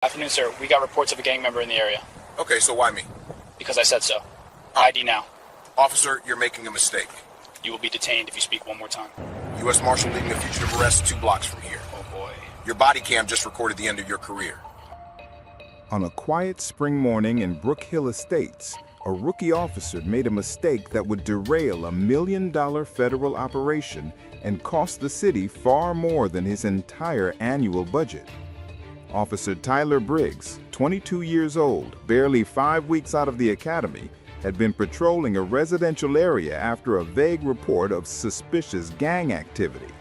Afternoon, sir. We got reports of a gang member in the area. Okay, so why me? Because I said so. ID now. Officer, you're making a mistake. You will be detained if you speak one more time. U.S. Marshal leading a fugitive arrest 2 blocks from here. Oh boy. Your body cam just recorded the end of your career. On a quiet spring morning in Brook Hill Estates, a rookie officer made a mistake that would derail a $1 million federal operation and cost the city far more than his entire annual budget. Officer Tyler Briggs, 22 years old, barely 5 weeks out of the academy, had been patrolling a residential area after a vague report of suspicious gang activity.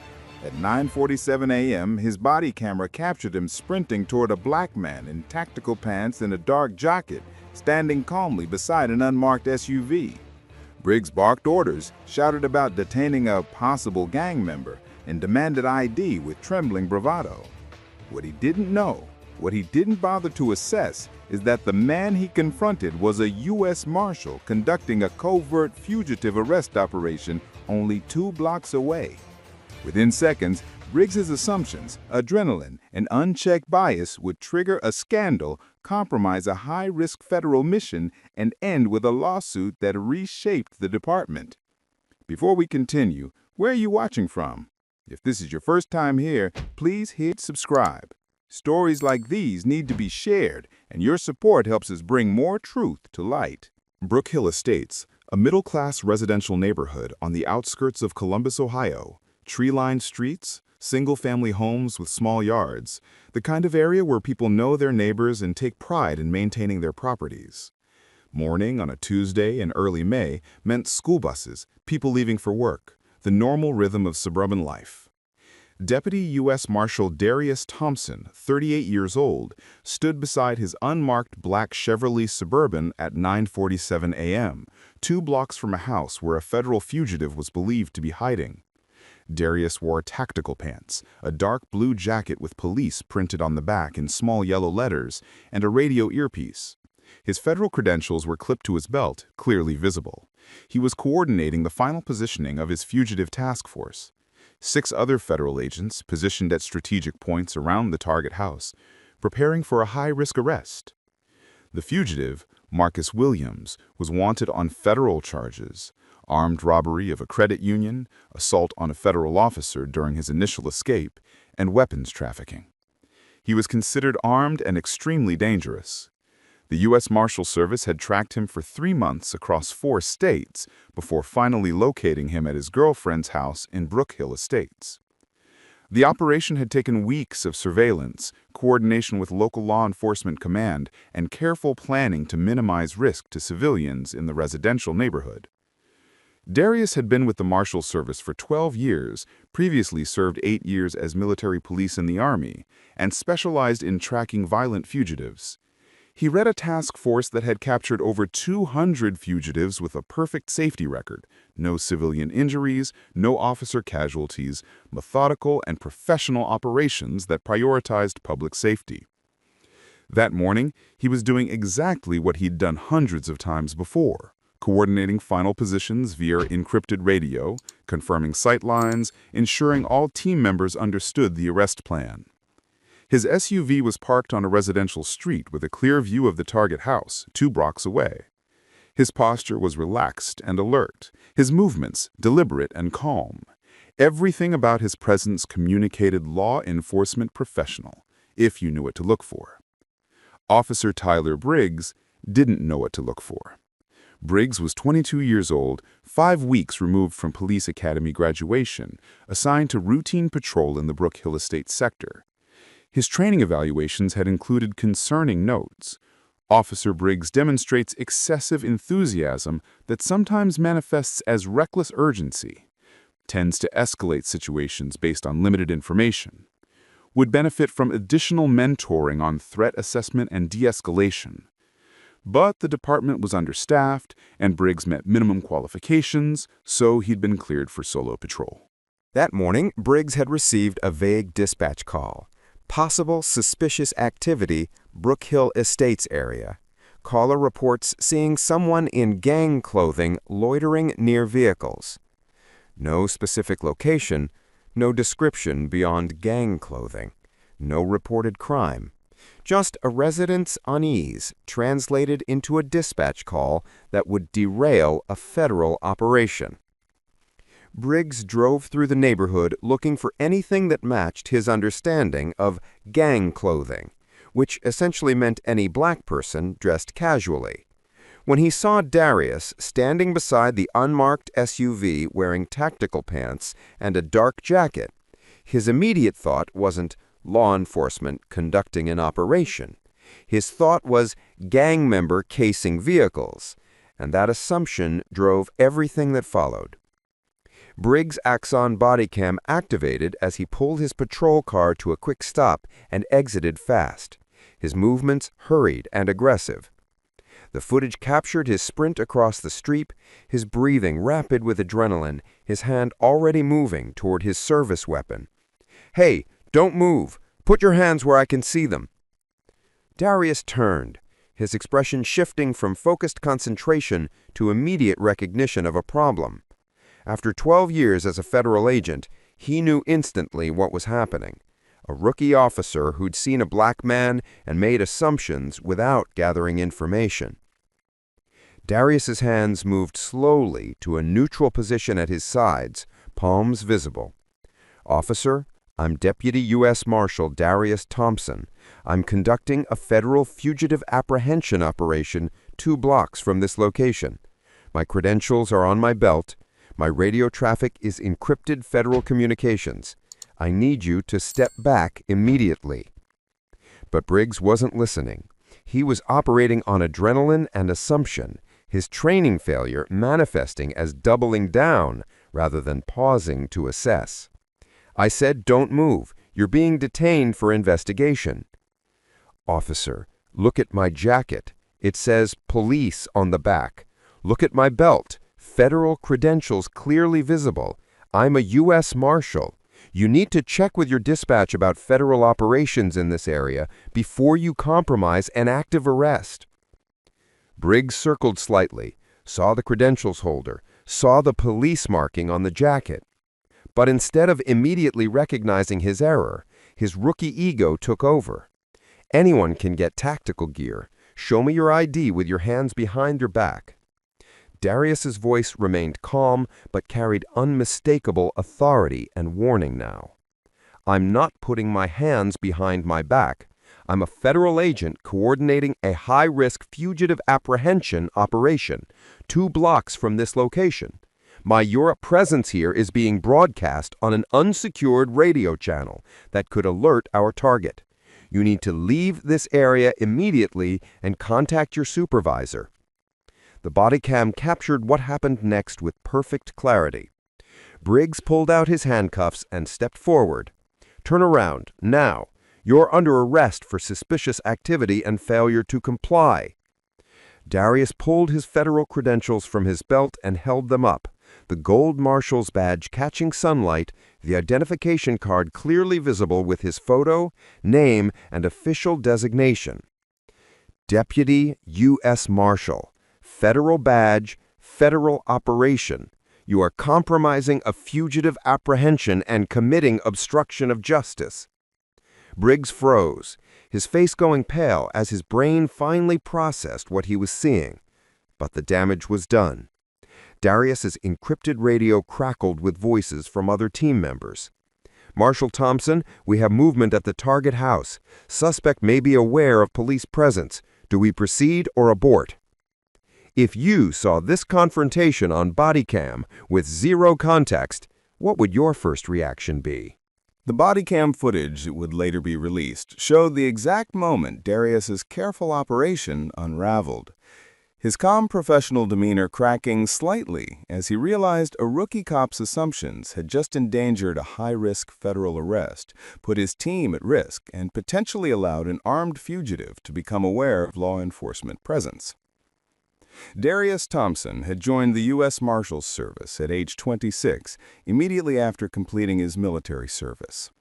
At 9:47 a.m., his body camera captured him sprinting toward a black man in tactical pants and a dark jacket, standing calmly beside an unmarked SUV. Briggs barked orders, shouted about detaining a possible gang member, and demanded ID with trembling bravado. What he didn't know, what he didn't bother to assess, is that the man he confronted was a U.S. Marshal conducting a covert fugitive arrest operation only 2 blocks away. Within seconds, Briggs's assumptions, adrenaline, and unchecked bias would trigger a scandal, compromise a high-risk federal mission, and end with a lawsuit that reshaped the department. Before we continue, where are you watching from? If this is your first time here, please hit subscribe. Stories like these need to be shared, and your support helps us bring more truth to light. Brook Hill Estates, a middle-class residential neighborhood on the outskirts of Columbus, Ohio. Tree-lined streets, single-family homes with small yards, the kind of area where people know their neighbors and take pride in maintaining their properties. Morning on a Tuesday in early May meant school buses, people leaving for work, the normal rhythm of suburban life. Deputy U.S. Marshal Darius Thompson, 38 years old, stood beside his unmarked black Chevrolet Suburban at 9:47 a.m., 2 blocks from a house where a federal fugitive was believed to be hiding. Darius wore tactical pants, a dark blue jacket with police printed on the back in small yellow letters, and a radio earpiece. His federal credentials were clipped to his belt, clearly visible. He was coordinating the final positioning of his fugitive task force. 6 other federal agents positioned at strategic points around the target house, preparing for a high-risk arrest. The fugitive, Marcus Williams, was wanted on federal charges: armed robbery of a credit union, assault on a federal officer during his initial escape, and weapons trafficking. He was considered armed and extremely dangerous. The U.S. Marshal Service had tracked him for 3 months across 4 states before finally locating him at his girlfriend's house in Brook Hill Estates. The operation had taken weeks of surveillance, coordination with local law enforcement command, and careful planning to minimize risk to civilians in the residential neighborhood. Darius had been with the Marshal Service for 12 years, previously served 8 years as military police in the Army, and specialized in tracking violent fugitives. He led a task force that had captured over 200 fugitives with a perfect safety record: no civilian injuries, no officer casualties, methodical and professional operations that prioritized public safety. That morning, he was doing exactly what he'd done hundreds of times before: coordinating final positions via encrypted radio, confirming sight lines, ensuring all team members understood the arrest plan. His SUV was parked on a residential street with a clear view of the target house, 2 blocks away. His posture was relaxed and alert, his movements deliberate and calm. Everything about his presence communicated law enforcement professional, if you knew what to look for. Officer Tyler Briggs didn't know what to look for. Briggs was 22 years old, 5 weeks removed from police academy graduation, assigned to routine patrol in the Brook Hill Estates sector. His training evaluations had included concerning notes. Officer Briggs demonstrates excessive enthusiasm that sometimes manifests as reckless urgency, tends to escalate situations based on limited information, would benefit from additional mentoring on threat assessment and de-escalation. But the department was understaffed, and Briggs met minimum qualifications, so he'd been cleared for solo patrol. That morning, Briggs had received a vague dispatch call. Possible suspicious activity, Brook Hill Estates area. Caller reports seeing someone in gang clothing loitering near vehicles. No specific location, no description beyond gang clothing. No reported crime. Just a resident's unease translated into a dispatch call that would derail a federal operation. Briggs drove through the neighborhood looking for anything that matched his understanding of gang clothing, which essentially meant any black person dressed casually. When he saw Darius standing beside the unmarked SUV wearing tactical pants and a dark jacket, his immediate thought wasn't law enforcement conducting an operation. His thought was gang member casing vehicles, and that assumption drove everything that followed. Briggs' Axon Bodycam activated as he pulled his patrol car to a quick stop and exited fast, his movements hurried and aggressive. The footage captured his sprint across the street, his breathing rapid with adrenaline, his hand already moving toward his service weapon. "Hey, don't move! Put your hands where I can see them!" Darius turned, his expression shifting from focused concentration to immediate recognition of a problem. After 12 years as a federal agent, he knew instantly what was happening. A rookie officer who'd seen a black man and made assumptions without gathering information. Darius's hands moved slowly to a neutral position at his sides, palms visible. "Officer, I'm Deputy U.S. Marshal Darius Thompson. I'm conducting a federal fugitive apprehension operation 2 blocks from this location. My credentials are on my belt. My radio traffic is encrypted federal communications. I need you to step back immediately." But Briggs wasn't listening. He was operating on adrenaline and assumption, his training failure manifesting as doubling down rather than pausing to assess. "I said don't move. You're being detained for investigation." "Officer, look at my jacket. It says police on the back. Look at my belt. Federal credentials clearly visible. I'm a U.S. Marshal. You need to check with your dispatch about federal operations in this area before you compromise an active arrest." Briggs circled slightly, saw the credentials holder, saw the police marking on the jacket. But instead of immediately recognizing his error, his rookie ego took over. "Anyone can get tactical gear. Show me your ID with your hands behind your back." Darius's voice remained calm but carried unmistakable authority and warning now. "I'm not putting my hands behind my back. I'm a federal agent coordinating a high-risk fugitive apprehension operation 2 blocks from this location. My Europe presence here is being broadcast on an unsecured radio channel that could alert our target. You need to leave this area immediately and contact your supervisor." The Bodycam captured what happened next with perfect clarity. Briggs pulled out his handcuffs and stepped forward. "Turn around, now. You're under arrest for suspicious activity and failure to comply." Darius pulled his federal credentials from his belt and held them up, the gold marshal's badge catching sunlight, the identification card clearly visible with his photo, name, and official designation. Deputy U.S. Marshal. Federal badge, federal operation. You are compromising a fugitive apprehension and committing obstruction of justice. Briggs froze, his face going pale as his brain finally processed what he was seeing. But the damage was done. Darius's encrypted radio crackled with voices from other team members. "Marshal Thompson, we have movement at the target house. Suspect may be aware of police presence. Do we proceed or abort?" If you saw this confrontation on Bodycam with zero context, what would your first reaction be? The Bodycam footage that would later be released showed the exact moment Darius's careful operation unraveled. His calm professional demeanor cracking slightly as he realized a rookie cop's assumptions had just endangered a high-risk federal arrest, put his team at risk, and potentially allowed an armed fugitive to become aware of law enforcement presence. Darius Thompson had joined the U.S. Marshals Service at age 26, immediately after completing his military service.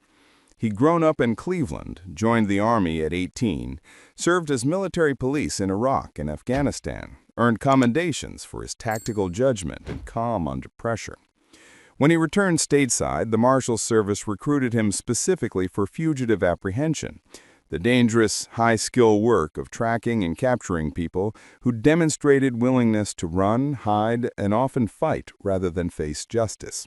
He'd grown up in Cleveland, joined the Army at 18, served as military police in Iraq and Afghanistan, earned commendations for his tactical judgment and calm under pressure. When he returned stateside, the Marshals Service recruited him specifically for fugitive apprehension. the dangerous, high-skill work of tracking and capturing people who demonstrated willingness to run, hide, and often fight rather than face justice.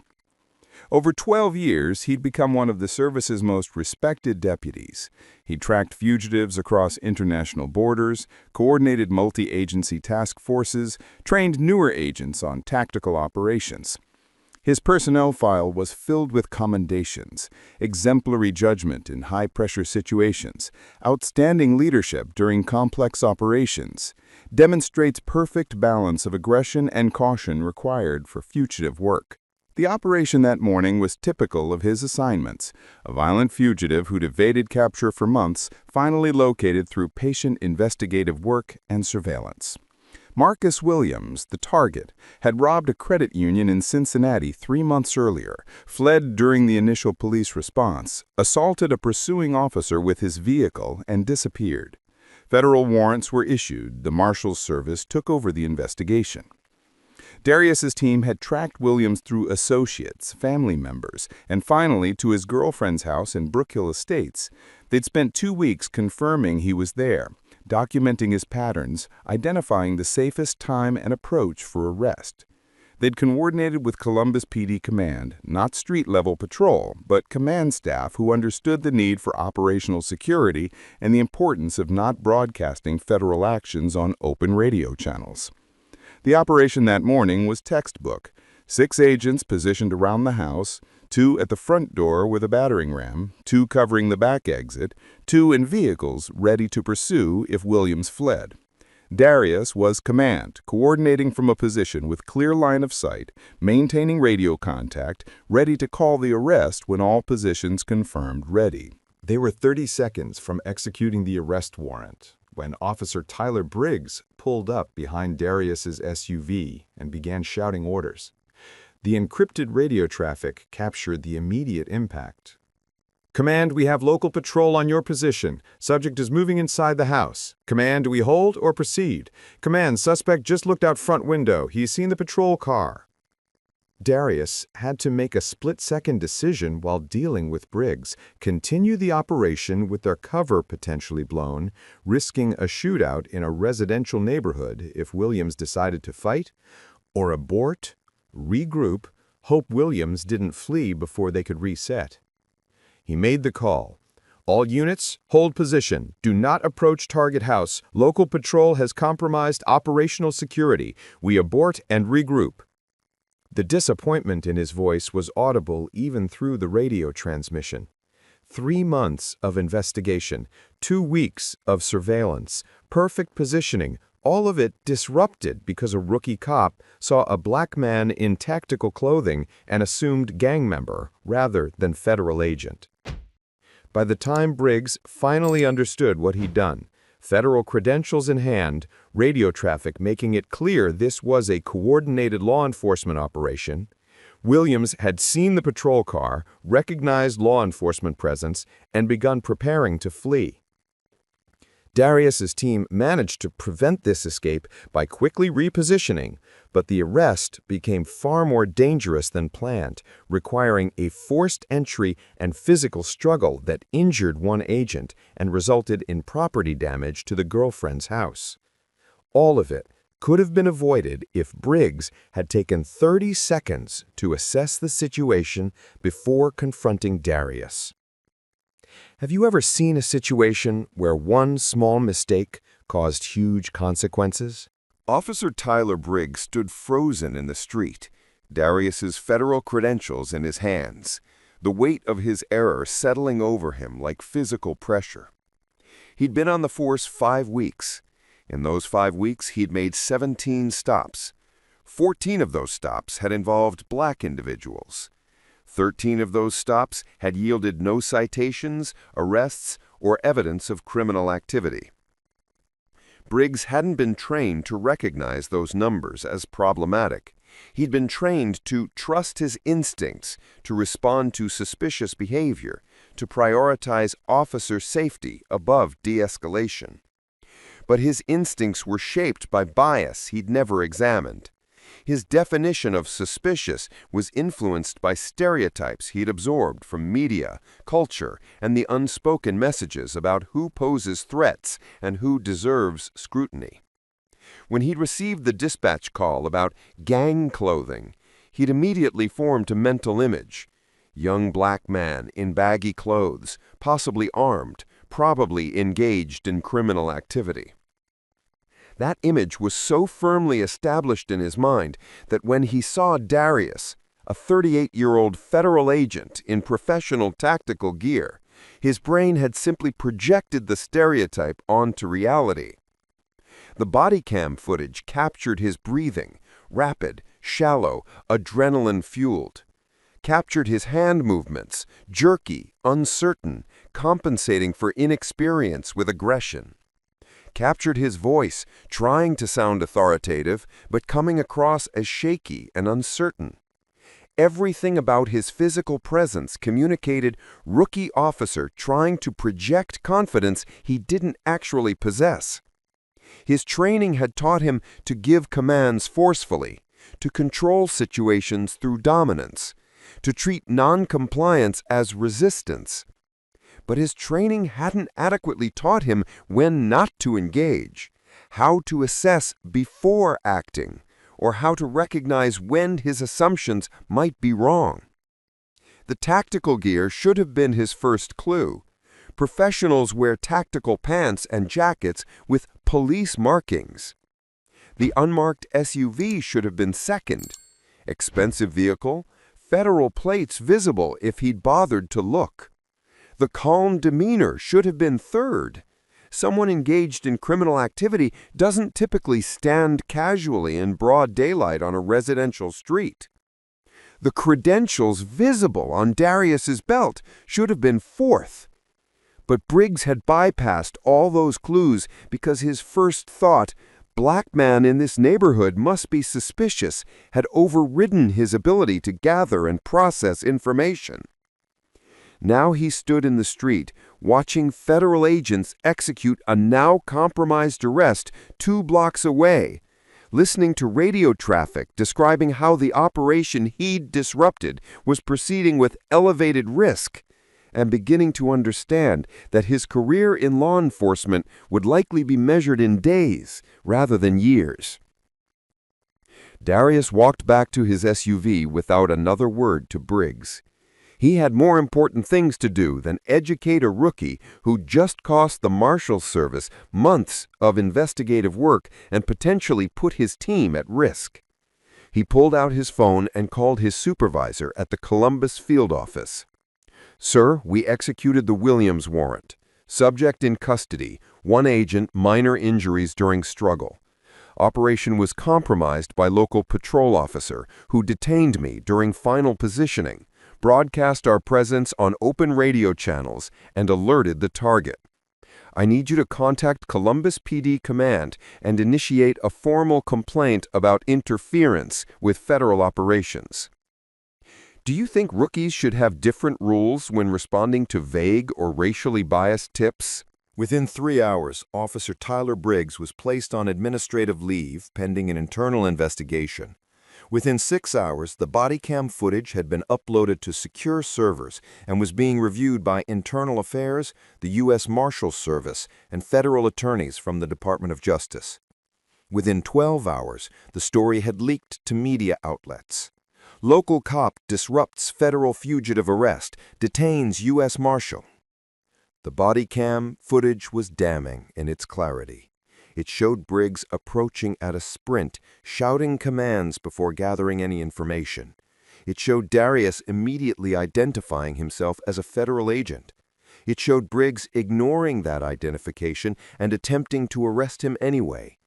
Over 12 years, he'd become one of the service's most respected deputies. He tracked fugitives across international borders, coordinated multi-agency task forces, trained newer agents on tactical operations. His personnel file was filled with commendations, exemplary judgment in high-pressure situations, outstanding leadership during complex operations, demonstrates perfect balance of aggression and caution required for fugitive work. The operation that morning was typical of his assignments. A violent fugitive who'd evaded capture for months, finally located through patient investigative work and surveillance. Marcus Williams, the target, had robbed a credit union in Cincinnati 3 months earlier, fled during the initial police response, assaulted a pursuing officer with his vehicle, and disappeared. Federal warrants were issued. The Marshal's Service took over the investigation. Darius's team had tracked Williams through associates, family members, and finally to his girlfriend's house in Brook Hill Estates. They'd spent 2 weeks confirming he was there, documenting his patterns, identifying the safest time and approach for arrest. They'd coordinated with Columbus PD Command, not street-level patrol, but command staff who understood the need for operational security and the importance of not broadcasting federal actions on open radio channels. The operation that morning was textbook. 6 agents positioned around the house, 2 at the front door with a battering ram, 2 covering the back exit, 2 in vehicles ready to pursue if Williams fled. Darius was command, coordinating from a position with clear line of sight, maintaining radio contact, ready to call the arrest when all positions confirmed ready. They were 30 seconds from executing the arrest warrant when Officer Tyler Briggs pulled up behind Darius's SUV and began shouting orders. The encrypted radio traffic captured the immediate impact. "Command, we have local patrol on your position. Subject is moving inside the house. Command, do we hold or proceed? Command, suspect just looked out front window. He's seen the patrol car." Darius had to make a split-second decision while dealing with Briggs: continue the operation with their cover potentially blown, risking a shootout in a residential neighborhood if Williams decided to fight, or abort, regroup, hope Williams didn't flee before they could reset. He made the call. "All units, hold position. Do not approach target house. Local patrol has compromised operational security. We abort and regroup." The disappointment in his voice was audible even through the radio transmission. 3 months of investigation, 2 weeks of surveillance, perfect positioning, all of it disrupted because a rookie cop saw a black man in tactical clothing and assumed gang member rather than federal agent. By the time Briggs finally understood what he'd done, federal credentials in hand, radio traffic making it clear this was a coordinated law enforcement operation, Williams had seen the patrol car, recognized law enforcement presence, and begun preparing to flee. Darius's team managed to prevent this escape by quickly repositioning, but the arrest became far more dangerous than planned, requiring a forced entry and physical struggle that injured one agent and resulted in property damage to the girlfriend's house. All of it could have been avoided if Briggs had taken 30 seconds to assess the situation before confronting Darius. Have you ever seen a situation where one small mistake caused huge consequences? Officer Tyler Briggs stood frozen in the street, Darius's federal credentials in his hands, the weight of his error settling over him like physical pressure. He'd been on the force 5 weeks. In those 5 weeks, he'd made 17 stops. 14 of those stops had involved black individuals. 13 of those stops had yielded no citations, arrests, or evidence of criminal activity. Briggs hadn't been trained to recognize those numbers as problematic. He'd been trained to trust his instincts, to respond to suspicious behavior, to prioritize officer safety above de-escalation. But his instincts were shaped by bias he'd never examined. His definition of suspicious was influenced by stereotypes he'd absorbed from media, culture, and the unspoken messages about who poses threats and who deserves scrutiny. When he'd received the dispatch call about gang clothing, he'd immediately formed a mental image. Young black man in baggy clothes, possibly armed, probably engaged in criminal activity. That image was so firmly established in his mind that when he saw Darius, a 38-year-old federal agent in professional tactical gear, his brain had simply projected the stereotype onto reality. The Bodycam footage captured his breathing, rapid, shallow, adrenaline-fueled. Captured his hand movements, jerky, uncertain, compensating for inexperience with aggression. Captured his voice, trying to sound authoritative, but coming across as shaky and uncertain. Everything about his physical presence communicated rookie officer trying to project confidence he didn't actually possess. His training had taught him to give commands forcefully, to control situations through dominance, to treat non-compliance as resistance. But his training hadn't adequately taught him when not to engage, how to assess before acting, or how to recognize when his assumptions might be wrong. The tactical gear should have been his first clue. Professionals wear tactical pants and jackets with police markings. The unmarked SUV should have been second. Expensive vehicle, federal plates visible if he'd bothered to look. The calm demeanor should have been third. Someone engaged in criminal activity doesn't typically stand casually in broad daylight on a residential street. The credentials visible on Darius's belt should have been fourth. But Briggs had bypassed all those clues because his first thought, "Black man in this neighborhood must be suspicious," had overridden his ability to gather and process information. Now he stood in the street, watching federal agents execute a now compromised arrest 2 blocks away, listening to radio traffic describing how the operation he'd disrupted was proceeding with elevated risk, and beginning to understand that his career in law enforcement would likely be measured in days rather than years. Darius walked back to his SUV without another word to Briggs. He had more important things to do than educate a rookie who just cost the Marshal's Service months of investigative work and potentially put his team at risk. He pulled out his phone and called his supervisor at the Columbus field office. "Sir, we executed the Williams warrant. Subject in custody, 1 agent, minor injuries during struggle. Operation was compromised by local patrol officer who detained me during final positioning, broadcast our presence on open radio channels, and alerted the target. I need you to contact Columbus PD Command and initiate a formal complaint about interference with federal operations." Do you think rookies should have different rules when responding to vague or racially biased tips? Within 3 hours, Officer Tyler Briggs was placed on administrative leave pending an internal investigation. Within 6 hours, the Bodycam footage had been uploaded to secure servers and was being reviewed by Internal Affairs, the U.S. Marshal's Service, and federal attorneys from the Department of Justice. Within 12 hours, the story had leaked to media outlets. Local cop disrupts federal fugitive arrest, detains U.S. Marshal. The Bodycam footage was damning in its clarity. It showed Briggs approaching at a sprint, shouting commands before gathering any information. It showed Darius immediately identifying himself as a federal agent. It showed Briggs ignoring that identification and attempting to arrest him anyway.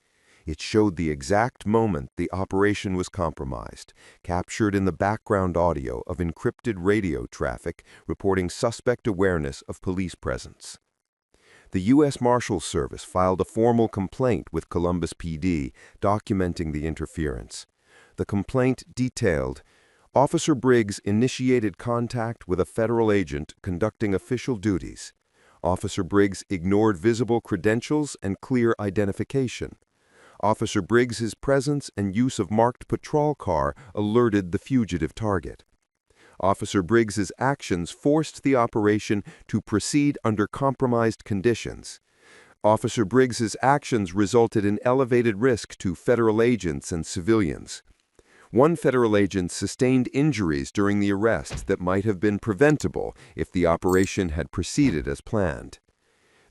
It showed the exact moment the operation was compromised, captured in the background audio of encrypted radio traffic reporting suspect awareness of police presence. The U.S. Marshal's Service filed a formal complaint with Columbus PD documenting the interference. The complaint detailed, Officer Briggs initiated contact with a federal agent conducting official duties. Officer Briggs ignored visible credentials and clear identification. Officer Briggs's presence and use of marked patrol car alerted the fugitive target. Officer Briggs's actions forced the operation to proceed under compromised conditions. Officer Briggs's actions resulted in elevated risk to federal agents and civilians. One federal agent sustained injuries during the arrest that might have been preventable if the operation had proceeded as planned.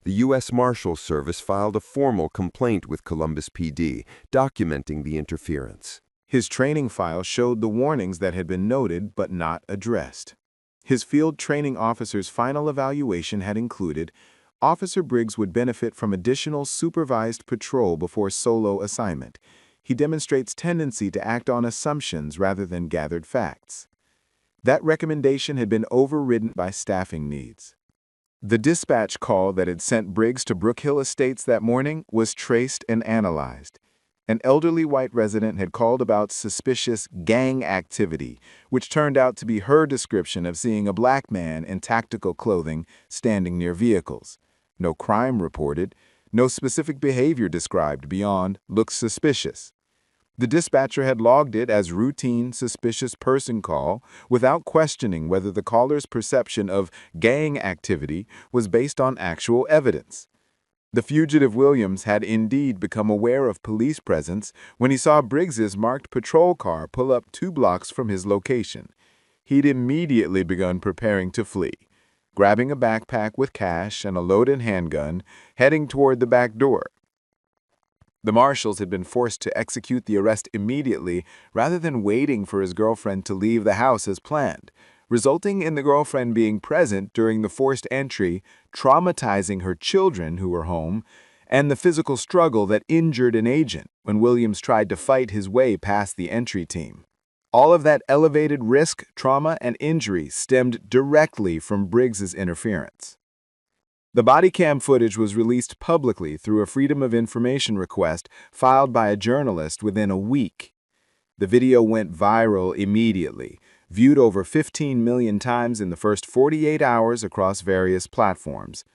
The U.S. Marshals Service filed a formal complaint with Columbus PD, documenting the interference. His training file showed the warnings that had been noted but not addressed. His field training officer's final evaluation had included Officer Briggs would benefit from additional supervised patrol before solo assignment. He demonstrates tendency to act on assumptions rather than gathered facts. That recommendation had been overridden by staffing needs. The dispatch call that had sent Briggs to Brook Hill Estates that morning was traced and analyzed. An elderly white resident had called about suspicious gang activity, which turned out to be her description of seeing a black man in tactical clothing standing near vehicles. No crime reported, no specific behavior described beyond "looks suspicious." The dispatcher had logged it as routine suspicious person call without questioning whether the caller's perception of gang activity was based on actual evidence. The fugitive Williams had indeed become aware of police presence when he saw Briggs's marked patrol car pull up 2 blocks from his location. He'd immediately begun preparing to flee, grabbing a backpack with cash and a loaded handgun, heading toward the back door. The marshals had been forced to execute the arrest immediately rather than waiting for his girlfriend to leave the house as planned, resulting in the girlfriend being present during the forced entry, traumatizing her children who were home, and the physical struggle that injured an agent when Williams tried to fight his way past the entry team. All of that elevated risk, trauma, and injury stemmed directly from Briggs's interference. The Bodycam footage was released publicly through a Freedom of Information request filed by a journalist within a week. The video went viral immediately, viewed over 15 million times in the first 48 hours across various platforms.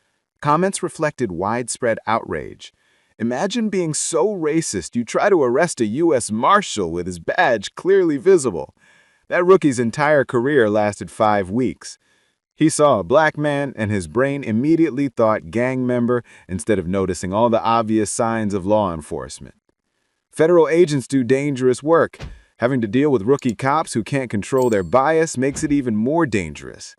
Comments reflected widespread outrage. Imagine being so racist you try to arrest a U.S. Marshal with his badge clearly visible. That rookie's entire career lasted 5 weeks. He saw a black man and his brain immediately thought gang member instead of noticing all the obvious signs of law enforcement. Federal agents do dangerous work. Having to deal with rookie cops who can't control their bias makes it even more dangerous.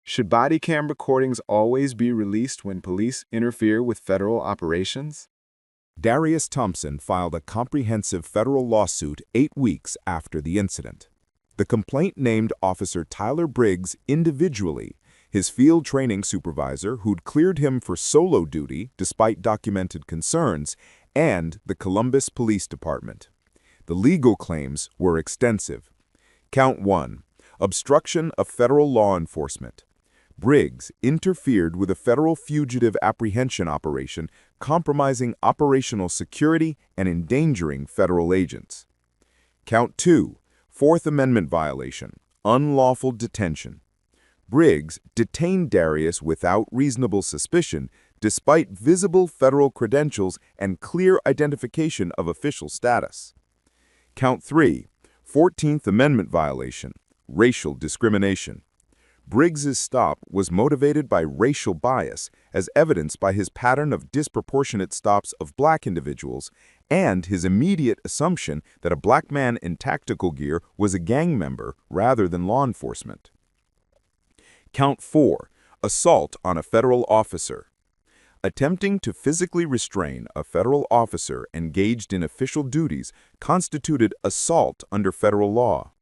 Should body cam recordings always be released when police interfere with federal operations? Darius Thompson filed a comprehensive federal lawsuit 8 weeks after the incident. The complaint named Officer Tyler Briggs individually, his field training supervisor who'd cleared him for solo duty despite documented concerns, and the Columbus Police Department. The legal claims were extensive. Count 1. Obstruction of federal law enforcement. Briggs interfered with a federal fugitive apprehension operation, compromising operational security and endangering federal agents. Count 2. Fourth Amendment violation, unlawful detention. Briggs detained Darius without reasonable suspicion despite visible federal credentials and clear identification of official status. Count 3. 14th Amendment violation, racial discrimination. Briggs's stop was motivated by racial bias, as evidenced by his pattern of disproportionate stops of black individuals and his immediate assumption that a black man in tactical gear was a gang member rather than law enforcement. Count 4. Assault on a federal officer. Attempting to physically restrain a federal officer engaged in official duties constituted assault under federal law.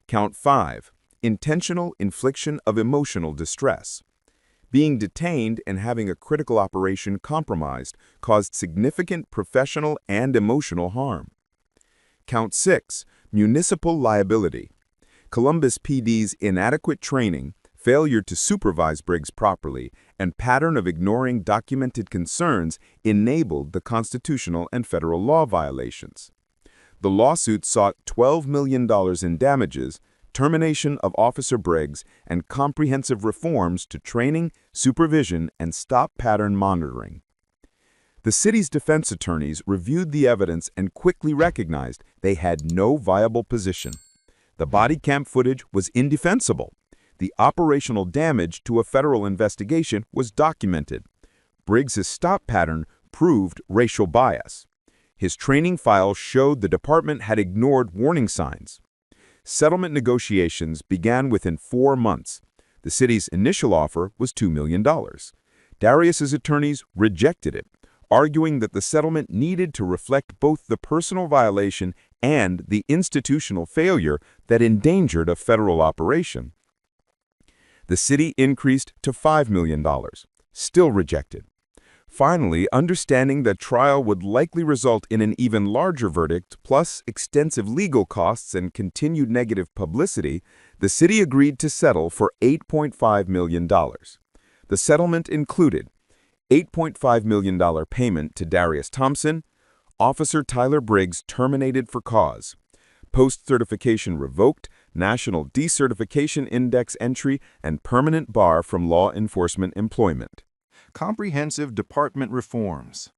Count 5. Intentional infliction of emotional distress. Being detained and having a critical operation compromised caused significant professional and emotional harm. Count 6. Municipal liability. Columbus PD's inadequate training, failure to supervise Briggs properly, and pattern of ignoring documented concerns enabled the constitutional and federal law violations. The lawsuit sought $12 million in damages, termination of Officer Briggs, and comprehensive reforms to training, supervision, and stop pattern monitoring. The city's defense attorneys reviewed the evidence and quickly recognized they had no viable position. The body cam footage was indefensible. The operational damage to a federal investigation was documented. Briggs's stop pattern proved racial bias. His training files showed the department had ignored warning signs. Settlement negotiations began within 4 months. The city's initial offer was $2 million. Darius's attorneys rejected it, arguing that the settlement needed to reflect both the personal violation and the institutional failure that endangered a federal operation. The city increased to $5 million, still rejected. Finally, understanding that trial would likely result in an even larger verdict, plus extensive legal costs and continued negative publicity, the city agreed to settle for $8.5 million. The settlement included $8.5 million payment to Darius Thompson, Officer Tyler Briggs terminated for cause, post-certification revoked, National Decertification Index entry, and permanent bar from law enforcement employment. Comprehensive department reforms.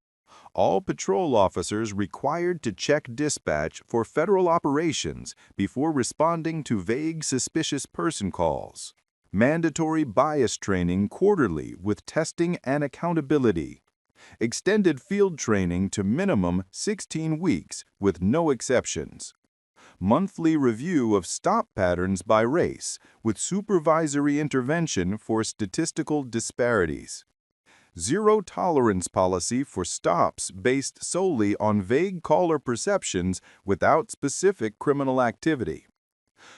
All patrol officers required to check dispatch for federal operations before responding to vague suspicious person calls. Mandatory bias training quarterly with testing and accountability. Extended field training to minimum 16 weeks with no exceptions. Monthly review of stop patterns by race with supervisory intervention for statistical disparities. Zero tolerance policy for stops based solely on vague caller perceptions without specific criminal activity.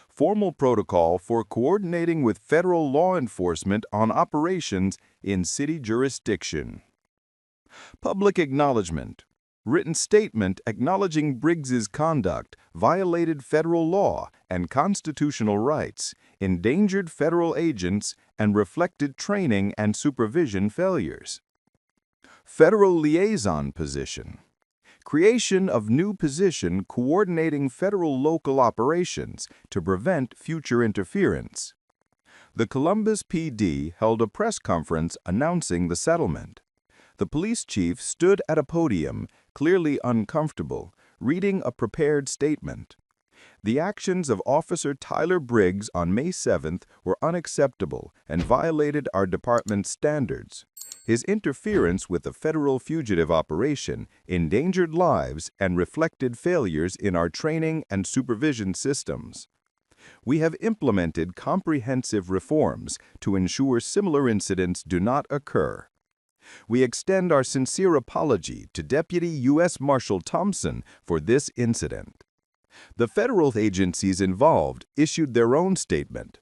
Formal protocol for coordinating with federal law enforcement on operations in city jurisdiction. Public acknowledgement. Written statement acknowledging Briggs's conduct violated federal law and constitutional rights, endangered federal agents, and reflected training and supervision failures. Federal liaison position. Creation of new position coordinating federal-local operations to prevent future interference. The Columbus PD held a press conference announcing the settlement. The police chief stood at a podium, clearly uncomfortable, reading a prepared statement. The actions of Officer Tyler Briggs on May 7th were unacceptable and violated our department's standards. His interference with the federal fugitive operation endangered lives and reflected failures in our training and supervision systems. We have implemented comprehensive reforms to ensure similar incidents do not occur. We extend our sincere apology to Deputy U.S. Marshal Thompson for this incident. The federal agencies involved issued their own statement.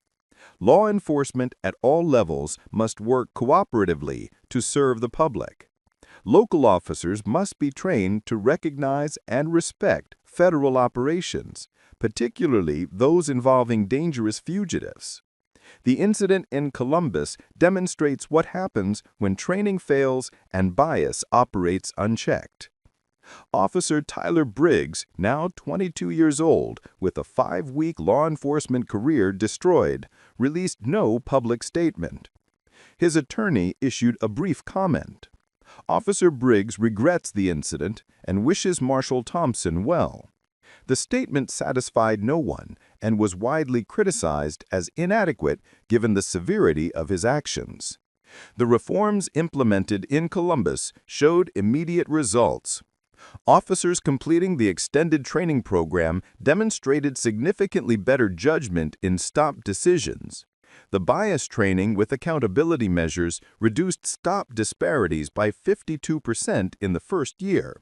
Law enforcement at all levels must work cooperatively to serve the public. Local officers must be trained to recognize and respect federal operations, particularly those involving dangerous fugitives. The incident in Columbus demonstrates what happens when training fails and bias operates unchecked. Officer Tyler Briggs, now 22 years old, with a 5-week law enforcement career destroyed, released no public statement. His attorney issued a brief comment. Officer Briggs regrets the incident and wishes Marshal Thompson well. The statement satisfied no one and was widely criticized as inadequate given the severity of his actions. The reforms implemented in Columbus showed immediate results. Officers completing the extended training program demonstrated significantly better judgment in stop decisions. The bias training with accountability measures reduced stop disparities by 52% in the first year.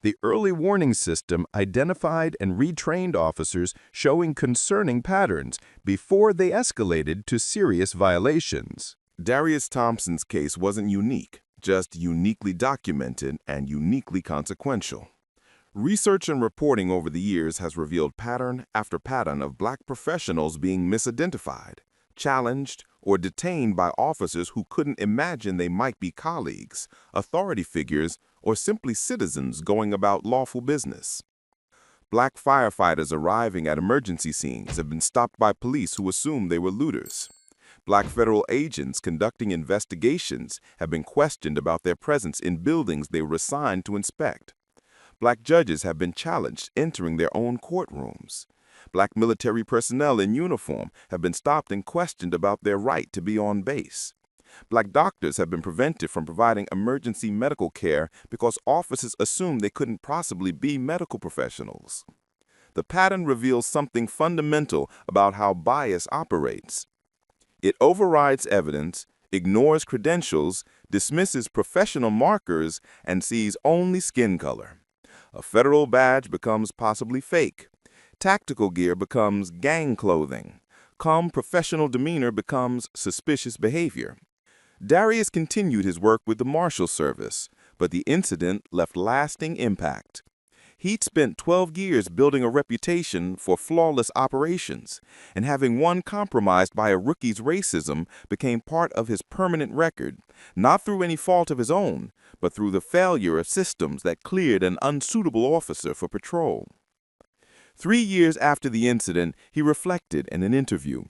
The early warning system identified and retrained officers showing concerning patterns before they escalated to serious violations. Darius Thompson's case wasn't unique, just uniquely documented and uniquely consequential. Research and reporting over the years has revealed pattern after pattern of Black professionals being misidentified, challenged, or detained by officers who couldn't imagine they might be colleagues, authority figures, or simply citizens going about lawful business. Black firefighters arriving at emergency scenes have been stopped by police who assumed they were looters. Black federal agents conducting investigations have been questioned about their presence in buildings they were assigned to inspect. Black judges have been challenged entering their own courtrooms. Black military personnel in uniform have been stopped and questioned about their right to be on base. Black doctors have been prevented from providing emergency medical care because officers assumed they couldn't possibly be medical professionals. The pattern reveals something fundamental about how bias operates. It overrides evidence, ignores credentials, dismisses professional markers, and sees only skin color. A federal badge becomes possibly fake. Tactical gear becomes gang clothing. Calm professional demeanor becomes suspicious behavior. Darius continued his work with the Marshal Service, but the incident left lasting impact. He'd spent 12 years building a reputation for flawless operations, and having one compromised by a rookie's racism became part of his permanent record, not through any fault of his own, but through the failure of systems that cleared an unsuitable officer for patrol. 3 years after the incident, he reflected in an interview.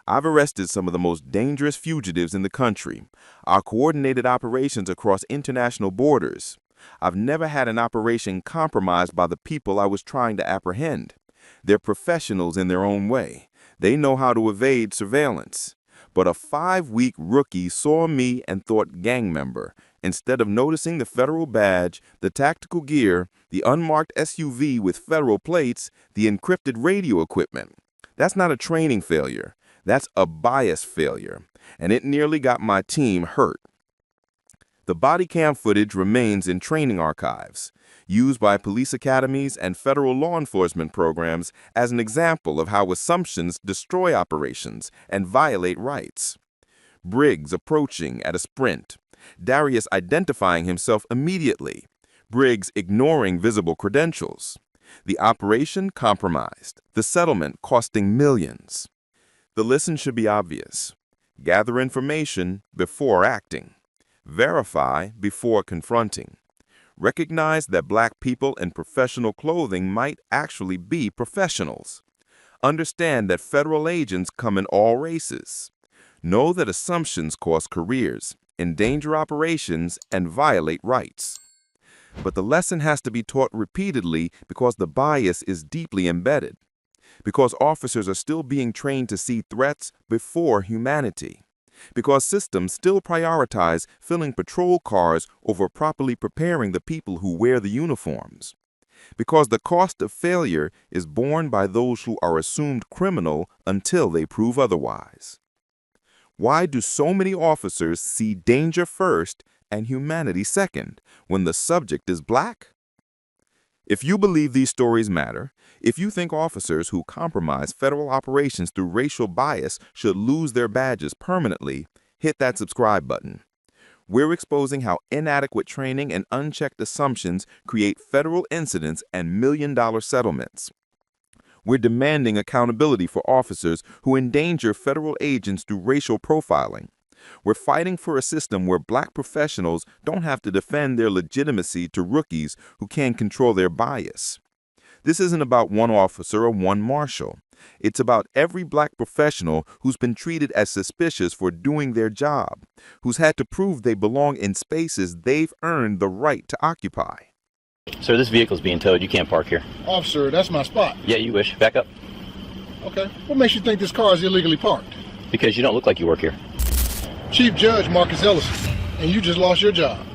I've arrested some of the most dangerous fugitives in the country. Our coordinated operations across international borders. I've never had an operation compromised by the people I was trying to apprehend. They're professionals in their own way. They know how to evade surveillance. But a 5-week rookie saw me and thought gang member, instead of noticing the federal badge, the tactical gear, the unmarked SUV with federal plates, the encrypted radio equipment. That's not a training failure. That's a bias failure, and it nearly got my team hurt. The Bodycam footage remains in training archives, used by police academies and federal law enforcement programs as an example of how assumptions destroy operations and violate rights. Briggs approaching at a sprint, Darius identifying himself immediately, Briggs ignoring visible credentials. The operation compromised, the settlement costing millions. The lesson should be obvious. Gather information before acting. Verify before confronting. Recognize that Black people in professional clothing might actually be professionals. Understand that federal agents come in all races. Know that assumptions cost careers, endanger operations, and violate rights. But the lesson has to be taught repeatedly because the bias is deeply embedded. Because officers are still being trained to see threats before humanity. Because systems still prioritize filling patrol cars over properly preparing the people who wear the uniforms. Because the cost of failure is borne by those who are assumed criminal until they prove otherwise. Why do so many officers see danger first and humanity second when the subject is Black? If you believe these stories matter, if you think officers who compromise federal operations through racial bias should lose their badges permanently, hit that subscribe button. We're exposing how inadequate training and unchecked assumptions create federal incidents and million-dollar settlements. We're demanding accountability for officers who endanger federal agents through racial profiling. We're fighting for a system where Black professionals don't have to defend their legitimacy to rookies who can't control their bias. This isn't about one officer or one marshal. It's about every Black professional who's been treated as suspicious for doing their job, who's had to prove they belong in spaces they've earned the right to occupy. Sir, this vehicle's being towed. You can't park here. Officer, that's my spot. Yeah, you wish. Back up. Okay. What makes you think this car is illegally parked? Because you don't look like you work here. Chief Judge Marcus Ellison, and you just lost your job.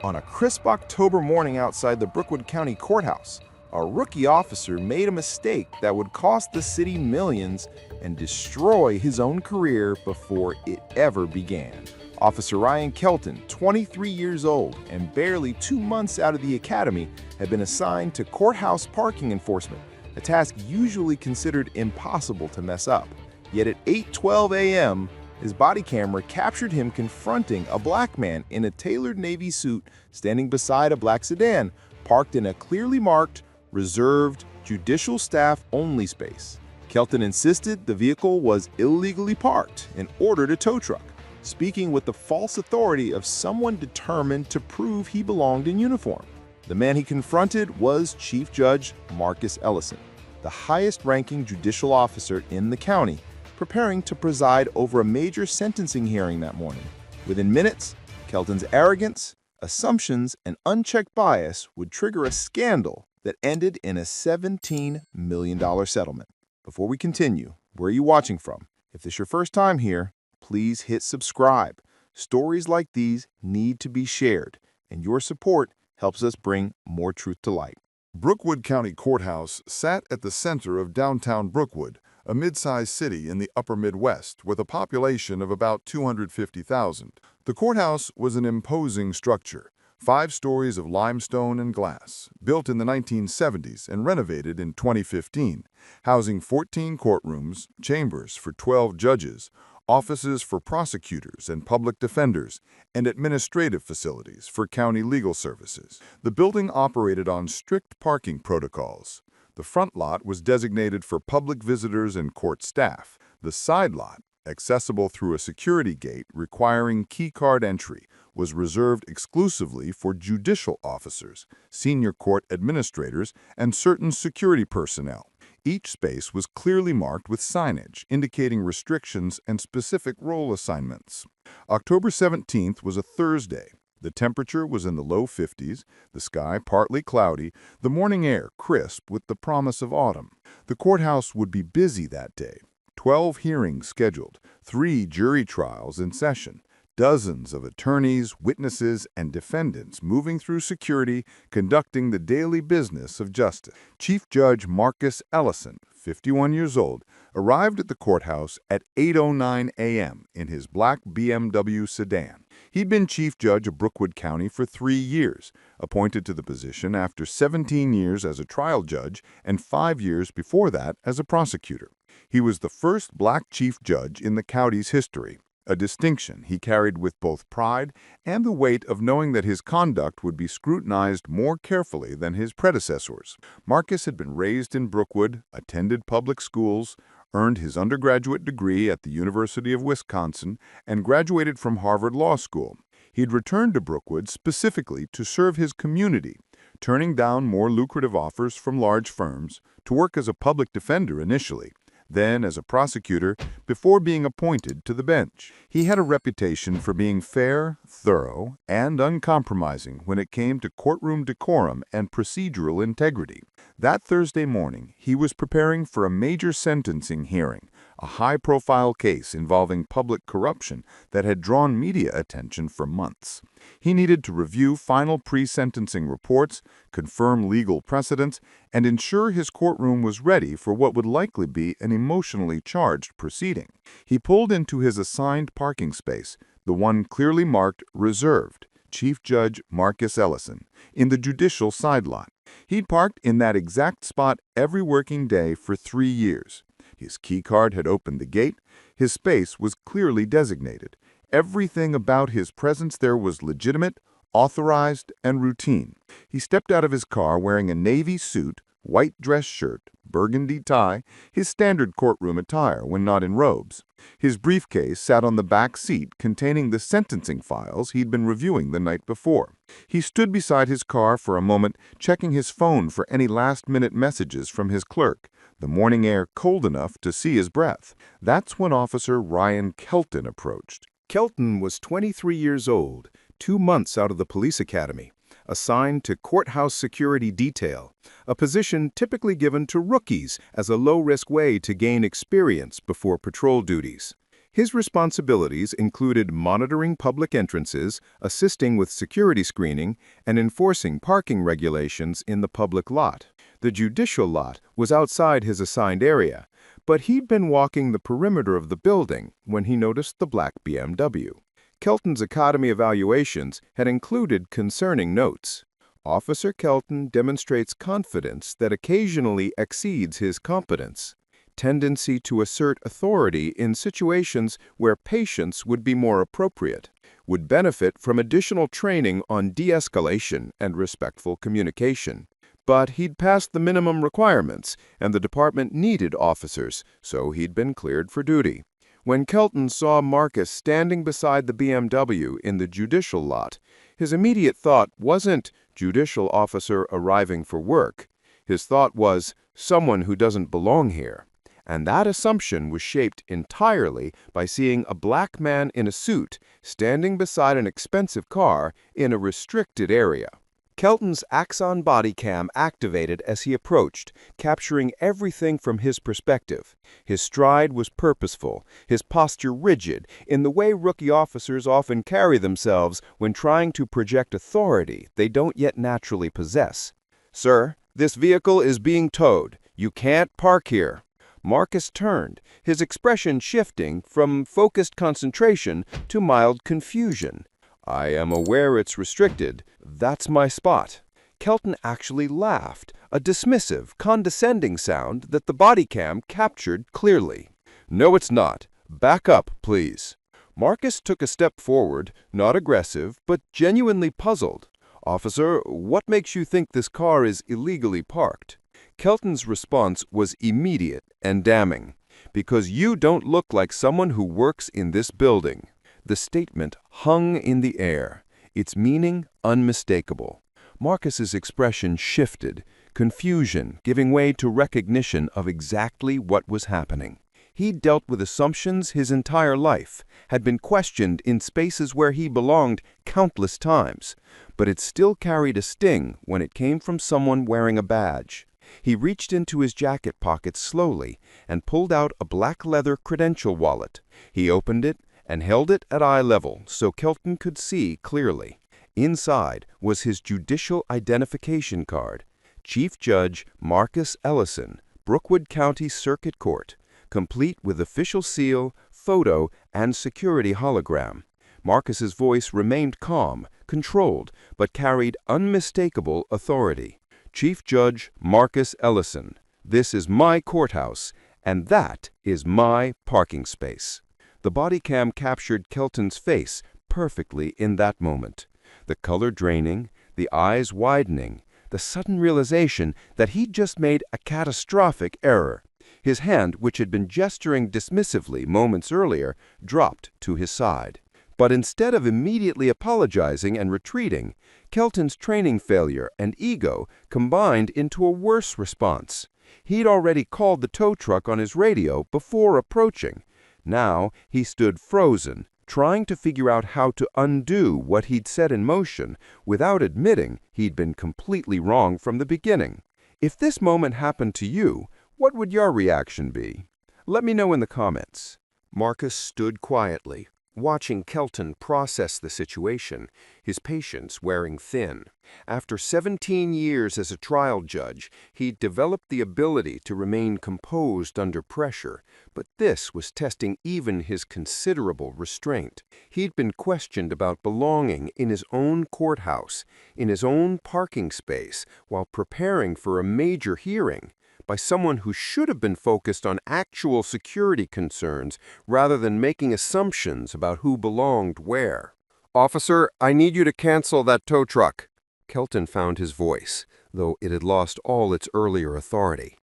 On a crisp October morning outside the Brookwood County Courthouse, a rookie officer made a mistake that would cost the city millions and destroy his own career before it ever began. Officer Ryan Kelton, 23 years old and barely 2 months out of the academy, had been assigned to courthouse parking enforcement, a task usually considered impossible to mess up. Yet at 8:12 a.m., his body camera captured him confronting a Black man in a tailored navy suit standing beside a Black sedan, parked in a clearly marked, reserved, judicial staff only space. Kelton insisted the vehicle was illegally parked and ordered a tow truck, speaking with the false authority of someone determined to prove he belonged in uniform. The man he confronted was Chief Judge Marcus Ellison, the highest-ranking judicial officer in the county, preparing to preside over a major sentencing hearing that morning. Within minutes, Kelton's arrogance, assumptions, and unchecked bias would trigger a scandal that ended in a $17 million settlement. Before we continue, where are you watching from? If this is your first time here, please hit subscribe. Stories like these need to be shared, and your support helps us bring more truth to light. Brookwood County Courthouse sat at the center of downtown Brookwood, a mid-sized city in the upper Midwest with a population of about 250,000. The courthouse was an imposing structure, 5 stories of limestone and glass, built in the 1970s and renovated in 2015, housing 14 courtrooms, chambers for 12 judges, offices for prosecutors and public defenders, and administrative facilities for county legal services. The building operated on strict parking protocols. The front lot was designated for public visitors and court staff. The side lot, accessible through a security gate requiring key-card entry, was reserved exclusively for judicial officers, senior court administrators, and certain security personnel. Each space was clearly marked with signage indicating restrictions and specific role assignments. October 17th was a Thursday. The temperature was in the low 50s, the sky partly cloudy, the morning air crisp with the promise of autumn. The courthouse would be busy that day. 12 hearings scheduled, 3 jury trials in session, dozens of attorneys, witnesses, and defendants moving through security, conducting the daily business of justice. Chief Judge Marcus Ellison, 51 years old, arrived at the courthouse at 8:09 a.m. in his black BMW sedan. He'd been Chief Judge of Brookwood County for 3 years, appointed to the position after 17 years as a trial judge and 5 years before that as a prosecutor. He was the first black chief judge in the county's history, a distinction he carried with both pride and the weight of knowing that his conduct would be scrutinized more carefully than his predecessors. Marcus had been raised in Brookwood, attended public schools, earned his undergraduate degree at the University of Wisconsin, and graduated from Harvard Law School. He'd returned to Brookwood specifically to serve his community, turning down more lucrative offers from large firms, to work as a public defender initially, then as a prosecutor, before being appointed to the bench. He had a reputation for being fair, thorough, and uncompromising when it came to courtroom decorum and procedural integrity. That Thursday morning, he was preparing for a major sentencing hearing, a high-profile case involving public corruption that had drawn media attention for months. He needed to review final pre-sentencing reports, confirm legal precedents, and ensure his courtroom was ready for what would likely be an emotionally charged proceeding. He pulled into his assigned parking space, the one clearly marked Reserved, Chief Judge Marcus Ellison, in the judicial side lot. He'd parked in that exact spot every working day for 3 years. His key card had opened the gate. His space was clearly designated. Everything about his presence there was legitimate, authorized, and routine. He stepped out of his car wearing a navy suit, white dress shirt, burgundy tie, his standard courtroom attire when not in robes. His briefcase sat on the back seat containing the sentencing files he'd been reviewing the night before. He stood beside his car for a moment, checking his phone for any last-minute messages from his clerk, the morning air cold enough to see his breath. That's when Officer Ryan Kelton approached. Kelton was 23 years old, 2 months out of the police academy, assigned to courthouse security detail, a position typically given to rookies as a low-risk way to gain experience before patrol duties. His responsibilities included monitoring public entrances, assisting with security screening, and enforcing parking regulations in the public lot. The judicial lot was outside his assigned area, but he'd been walking the perimeter of the building when he noticed the black BMW. Kelton's academy evaluations had included concerning notes. Officer Kelton demonstrates confidence that occasionally exceeds his competence, tendency to assert authority in situations where patience would be more appropriate, would benefit from additional training on de-escalation and respectful communication. But he'd passed the minimum requirements, and the department needed officers, so he'd been cleared for duty. When Kelton saw Marcus standing beside the BMW in the judicial lot, his immediate thought wasn't judicial officer arriving for work. His thought was someone who doesn't belong here. And that assumption was shaped entirely by seeing a black man in a suit standing beside an expensive car in a restricted area. Kelton's Axon Bodycam activated as he approached, capturing everything from his perspective. His stride was purposeful, his posture rigid, in the way rookie officers often carry themselves when trying to project authority they don't yet naturally possess. "Sir, this vehicle is being towed. You can't park here." Marcus turned, his expression shifting from focused concentration to mild confusion. "I am aware it's restricted. That's my spot." Kelton actually laughed, a dismissive, condescending sound that the Bodycam captured clearly. "No, it's not. Back up, please." Marcus took a step forward, not aggressive, but genuinely puzzled. "Officer, what makes you think this car is illegally parked?" Kelton's response was immediate and damning. "Because you don't look like someone who works in this building." The statement hung in the air, its meaning unmistakable. Marcus's expression shifted, confusion giving way to recognition of exactly what was happening. He'd dealt with assumptions his entire life, had been questioned in spaces where he belonged countless times, but it still carried a sting when it came from someone wearing a badge. He reached into his jacket pocket slowly and pulled out a black leather credential wallet. He opened it and held it at eye level so Kelton could see clearly. Inside was his judicial identification card, Chief Judge Marcus Ellison, Brookwood County Circuit Court, complete with official seal, photo, and security hologram. Marcus's voice remained calm, controlled, but carried unmistakable authority. "Chief Judge Marcus Ellison, this is my courthouse, and that is my parking space." The Bodycam captured Kelton's face perfectly in that moment. The color draining, the eyes widening, the sudden realization that he'd just made a catastrophic error. His hand, which had been gesturing dismissively moments earlier, dropped to his side. But instead of immediately apologizing and retreating, Kelton's training failure and ego combined into a worse response. He'd already called the tow truck on his radio before approaching. Now he stood frozen, trying to figure out how to undo what he'd set in motion without admitting he'd been completely wrong from the beginning. If this moment happened to you, what would your reaction be? Let me know in the comments. Marcus stood quietly, watching Kelton process the situation, his patience wearing thin. After 17 years as a trial judge, he'd developed the ability to remain composed under pressure, but this was testing even his considerable restraint. He'd been questioned about belonging in his own courthouse, in his own parking space, while preparing for a major hearing, by someone who should have been focused on actual security concerns rather than making assumptions about who belonged where. "Officer, I need you to cancel that tow truck." Kelton found his voice, though it had lost all its earlier authority.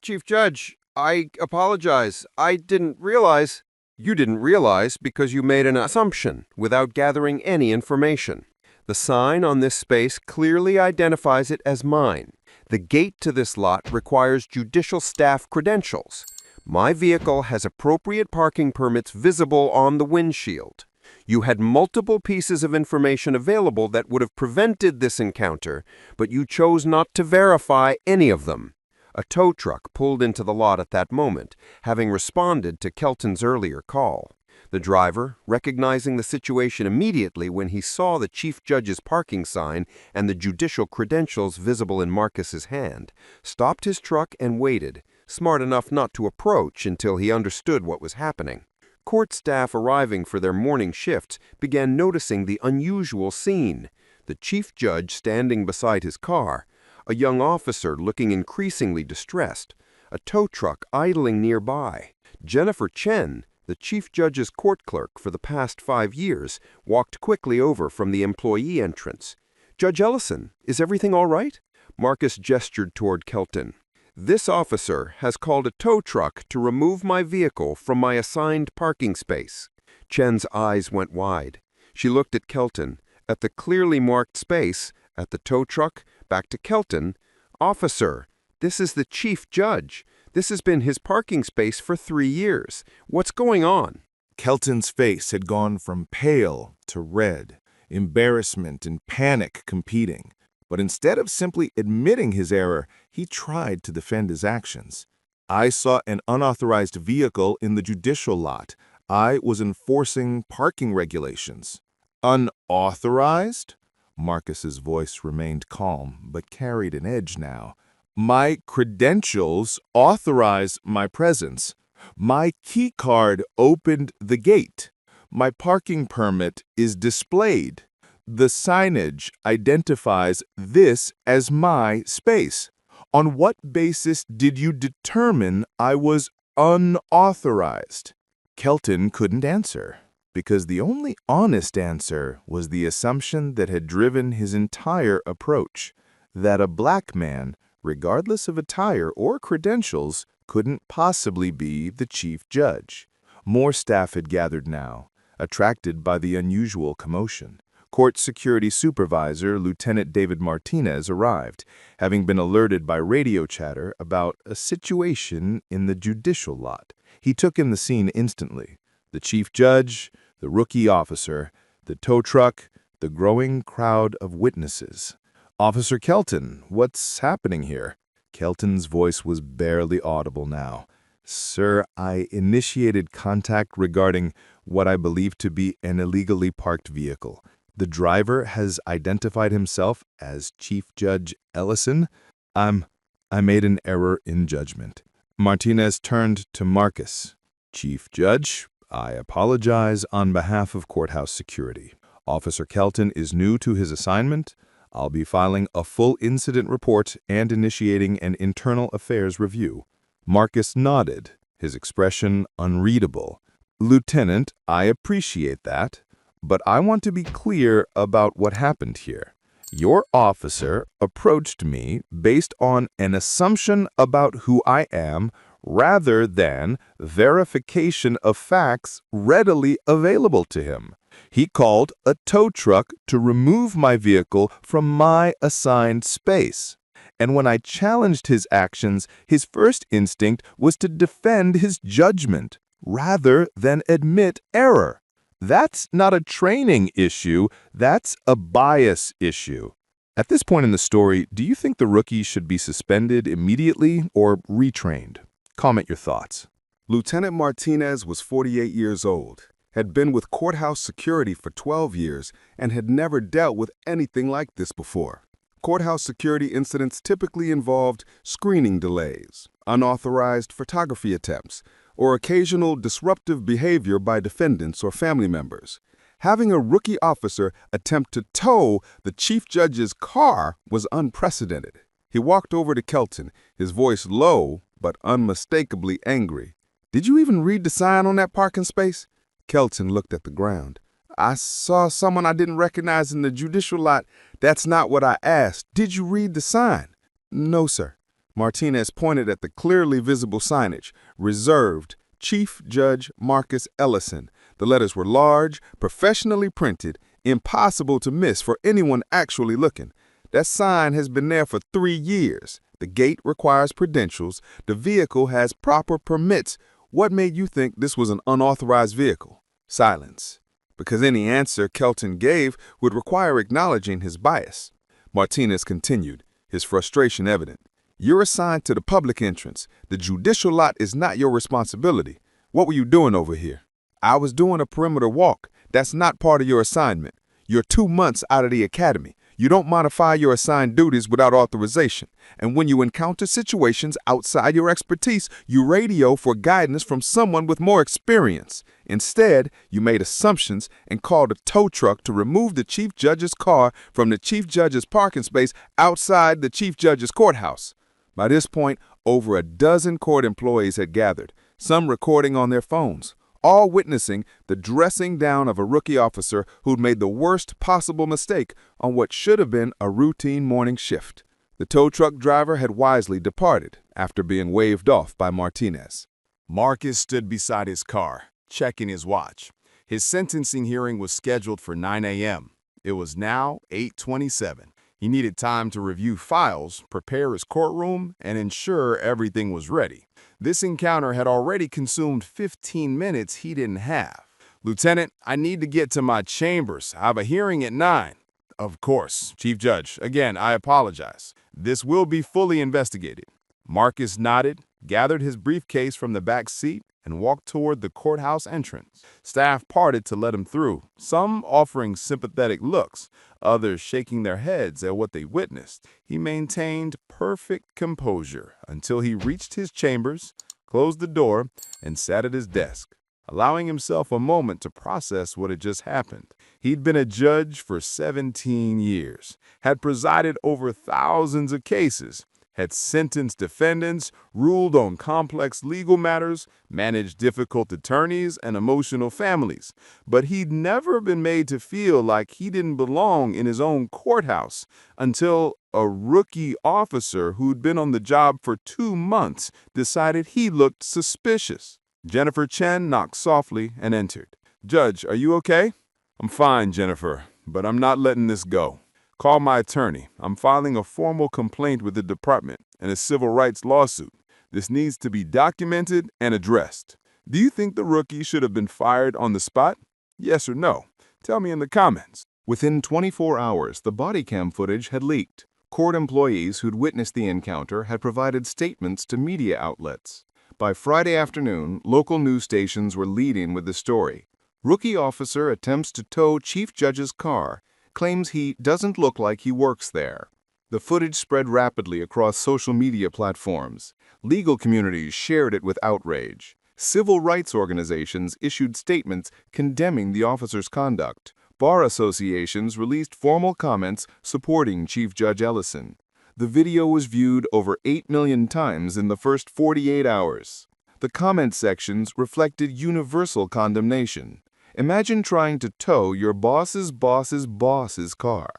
Chief Judge, I apologize. I didn't realize." "You didn't realize because you made an assumption without gathering any information. The sign on this space clearly identifies it as mine. The gate to this lot requires judicial staff credentials. My vehicle has appropriate parking permits visible on the windshield. You had multiple pieces of information available that would have prevented this encounter, but you chose not to verify any of them." A tow truck pulled into the lot at that moment, having responded to Kelton's earlier call. The driver, recognizing the situation immediately when he saw the Chief Judge's parking sign and the judicial credentials visible in Marcus's hand, stopped his truck and waited, smart enough not to approach until he understood what was happening. Court staff arriving for their morning shifts began noticing the unusual scene. The Chief Judge standing beside his car, a young officer looking increasingly distressed, a tow truck idling nearby. Jennifer Chen, the Chief Judge's court clerk for the past 5 years, walked quickly over from the employee entrance. "Judge Ellison, is everything all right?" Marcus gestured toward Kelton. "This officer has called a tow truck to remove my vehicle from my assigned parking space." Chen's eyes went wide. She looked at Kelton, at the clearly marked space, at the tow truck, back to Kelton. "Officer, This is the chief judge. This has been his parking space for 3 years. What's going on? Kelton's face had gone from pale to red, embarrassment and panic competing. But instead of simply admitting his error, he tried to defend his actions. I saw an unauthorized vehicle in the judicial lot. I was enforcing parking regulations. Unauthorized? Marcus's voice remained calm, but carried an edge now. My credentials authorize my presence. My key card opened the gate. My parking permit is displayed. The signage identifies this as my space. On what basis did you determine I was unauthorized? Kelton couldn't answer, because the only honest answer was the assumption that had driven his entire approach, that a black man, regardless of attire or credentials, couldn't possibly be the chief judge. More staff had gathered now, attracted by the unusual commotion. Court Security Supervisor Lieutenant David Martinez arrived, having been alerted by radio chatter about a situation in the judicial lot. He took in the scene instantly. The chief judge, the rookie officer, the tow truck, the growing crowd of witnesses. Officer Kelton, what's happening here? Kelton's voice was barely audible now. Sir, I initiated contact regarding what I believe to be an illegally parked vehicle. The driver has identified himself as Chief Judge Ellison. I made an error in judgment. Martinez turned to Marcus. Chief Judge, I apologize on behalf of courthouse security. Officer Kelton is new to his assignment. I'll be filing a full incident report and initiating an internal affairs review. Marcus nodded, his expression unreadable. Lieutenant, I appreciate that, but I want to be clear about what happened here. Your officer approached me based on an assumption about who I am rather than verification of facts readily available to him. He called a tow truck to remove my vehicle from my assigned space. And when I challenged his actions, his first instinct was to defend his judgment rather than admit error. That's not a training issue, that's a bias issue. At this point in the story, do you think the rookie should be suspended immediately or retrained? Comment your thoughts. Lieutenant Martinez was 48 years old, had been with courthouse security for 12 years, and had never dealt with anything like this before. Courthouse security incidents typically involved screening delays, unauthorized photography attempts, or occasional disruptive behavior by defendants or family members. Having a rookie officer attempt to tow the chief judge's car was unprecedented. He walked over to Kelton, his voice low but unmistakably angry. Did you even read the sign on that parking space? Kelton looked at the ground. I saw someone I didn't recognize in the judicial lot. That's not what I asked. Did you read the sign? No, sir. Martinez pointed at the clearly visible signage, reserved, Chief Judge Marcus Ellison. The letters were large, professionally printed, impossible to miss for anyone actually looking. That sign has been there for 3 years. The gate requires credentials. The vehicle has proper permits. What made you think this was an unauthorized vehicle? Silence. Because any answer Kelton gave would require acknowledging his bias. Martinez continued, his frustration evident. You're assigned to the public entrance. The judicial lot is not your responsibility. What were you doing over here? I was doing a perimeter walk. That's not part of your assignment. You're 2 months out of the academy. You don't modify your assigned duties without authorization. And when you encounter situations outside your expertise, you radio for guidance from someone with more experience. Instead, you made assumptions and called a tow truck to remove the chief judge's car from the chief judge's parking space outside the chief judge's courthouse. By this point, over a dozen court employees had gathered, some recording on their phones, all witnessing the dressing down of a rookie officer who'd made the worst possible mistake on what should have been a routine morning shift. The tow truck driver had wisely departed after being waved off by Martinez. Marcus stood beside his car, checking his watch. His sentencing hearing was scheduled for 9 a.m. It was now 8:27. He needed time to review files, prepare his courtroom, and ensure everything was ready. This encounter had already consumed 15 minutes he didn't have. Lieutenant, I need to get to my chambers. I have a hearing at 9. Of course, Chief Judge. Again, I apologize. This will be fully investigated. Marcus nodded, gathered his briefcase from the back seat, and walked toward the courthouse entrance. Staff parted to let him through, some offering sympathetic looks, others shaking their heads at what they witnessed. He maintained perfect composure until he reached his chambers, closed the door, and sat at his desk, allowing himself a moment to process what had just happened. He'd been a judge for 17 years, had presided over thousands of cases, had sentenced defendants, ruled on complex legal matters, managed difficult attorneys and emotional families. But he'd never been made to feel like he didn't belong in his own courthouse until a rookie officer who'd been on the job for 2 months decided he looked suspicious. Jennifer Chen knocked softly and entered. "Judge, are you okay?" "I'm fine, Jennifer, but I'm not letting this go. Call my attorney. I'm filing a formal complaint with the department and a civil rights lawsuit. This needs to be documented and addressed. Do you think the rookie should have been fired on the spot? Yes or no? Tell me in the comments." Within 24 hours, the Bodycam footage had leaked. Court employees who'd witnessed the encounter had provided statements to media outlets. By Friday afternoon, local news stations were leading with the story. Rookie officer attempts to tow Chief Judge's car, claims he doesn't look like he works there. The footage spread rapidly across social media platforms. Legal communities shared it with outrage. Civil rights organizations issued statements condemning the officer's conduct. Bar associations released formal comments supporting Chief Judge Ellison. The video was viewed over 8 million times in the first 48 hours. The comment sections reflected universal condemnation. Imagine trying to tow your boss's boss's car.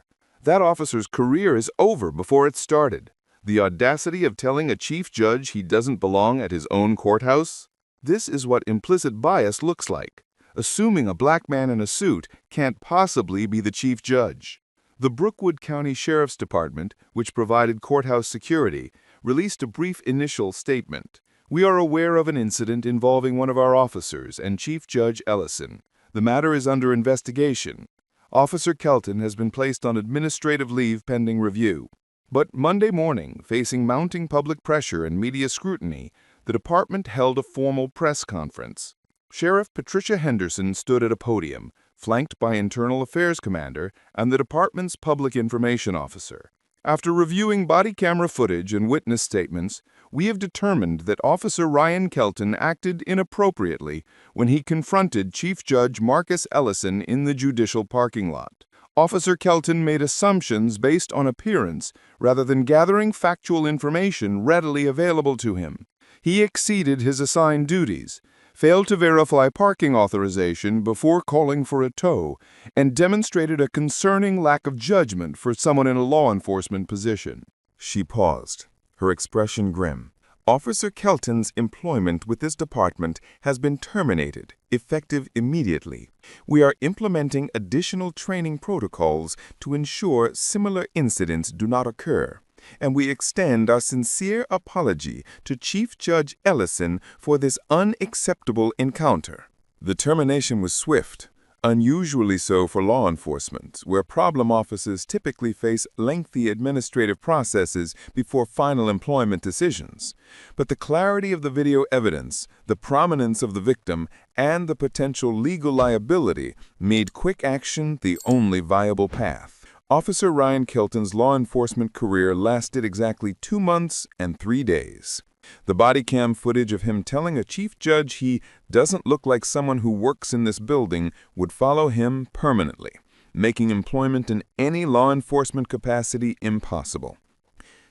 That officer's career is over before it started. The audacity of telling a chief judge he doesn't belong at his own courthouse? This is what implicit bias looks like. Assuming a black man in a suit can't possibly be the chief judge. The Brookwood County Sheriff's Department, which provided courthouse security, released a brief initial statement. "We are aware of an incident involving one of our officers and Chief Judge Ellison. The matter is under investigation. Officer Kelton has been placed on administrative leave pending review." But Monday morning, facing mounting public pressure and media scrutiny, the department held a formal press conference. Sheriff Patricia Henderson stood at a podium, flanked by Internal Affairs Commander and the department's Public Information Officer. "After reviewing body camera footage and witness statements, we have determined that Officer Ryan Kelton acted inappropriately when he confronted Chief Judge Marcus Ellison in the judicial parking lot. Officer Kelton made assumptions based on appearance rather than gathering factual information readily available to him. He exceeded his assigned duties, failed to verify parking authorization before calling for a tow, and demonstrated a concerning lack of judgment for someone in a law enforcement position." She paused, her expression grim. "Officer Kelton's employment with this department has been terminated, effective immediately. We are implementing additional training protocols to ensure similar incidents do not occur, and we extend our sincere apology to Chief Judge Ellison for this unacceptable encounter." The termination was swift, unusually so for law enforcement, where problem officers typically face lengthy administrative processes before final employment decisions. But the clarity of the video evidence, the prominence of the victim, and the potential legal liability made quick action the only viable path. Officer Ryan Kelton's law enforcement career lasted exactly 2 months and 3 days. The body cam footage of him telling a chief judge he doesn't look like someone who works in this building would follow him permanently, making employment in any law enforcement capacity impossible.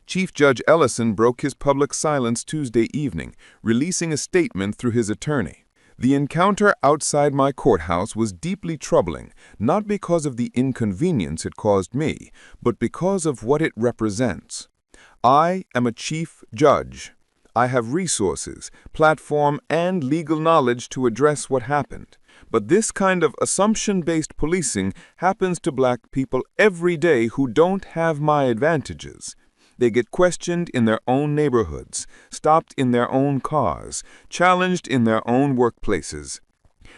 Chief Judge Ellison broke his public silence Tuesday evening, releasing a statement through his attorney. "The encounter outside my courthouse was deeply troubling, not because of the inconvenience it caused me, but because of what it represents. I am a chief judge. I have resources, platform, and legal knowledge to address what happened. But this kind of assumption-based policing happens to black people every day who don't have my advantages. They get questioned in their own neighborhoods, stopped in their own cars, challenged in their own workplaces.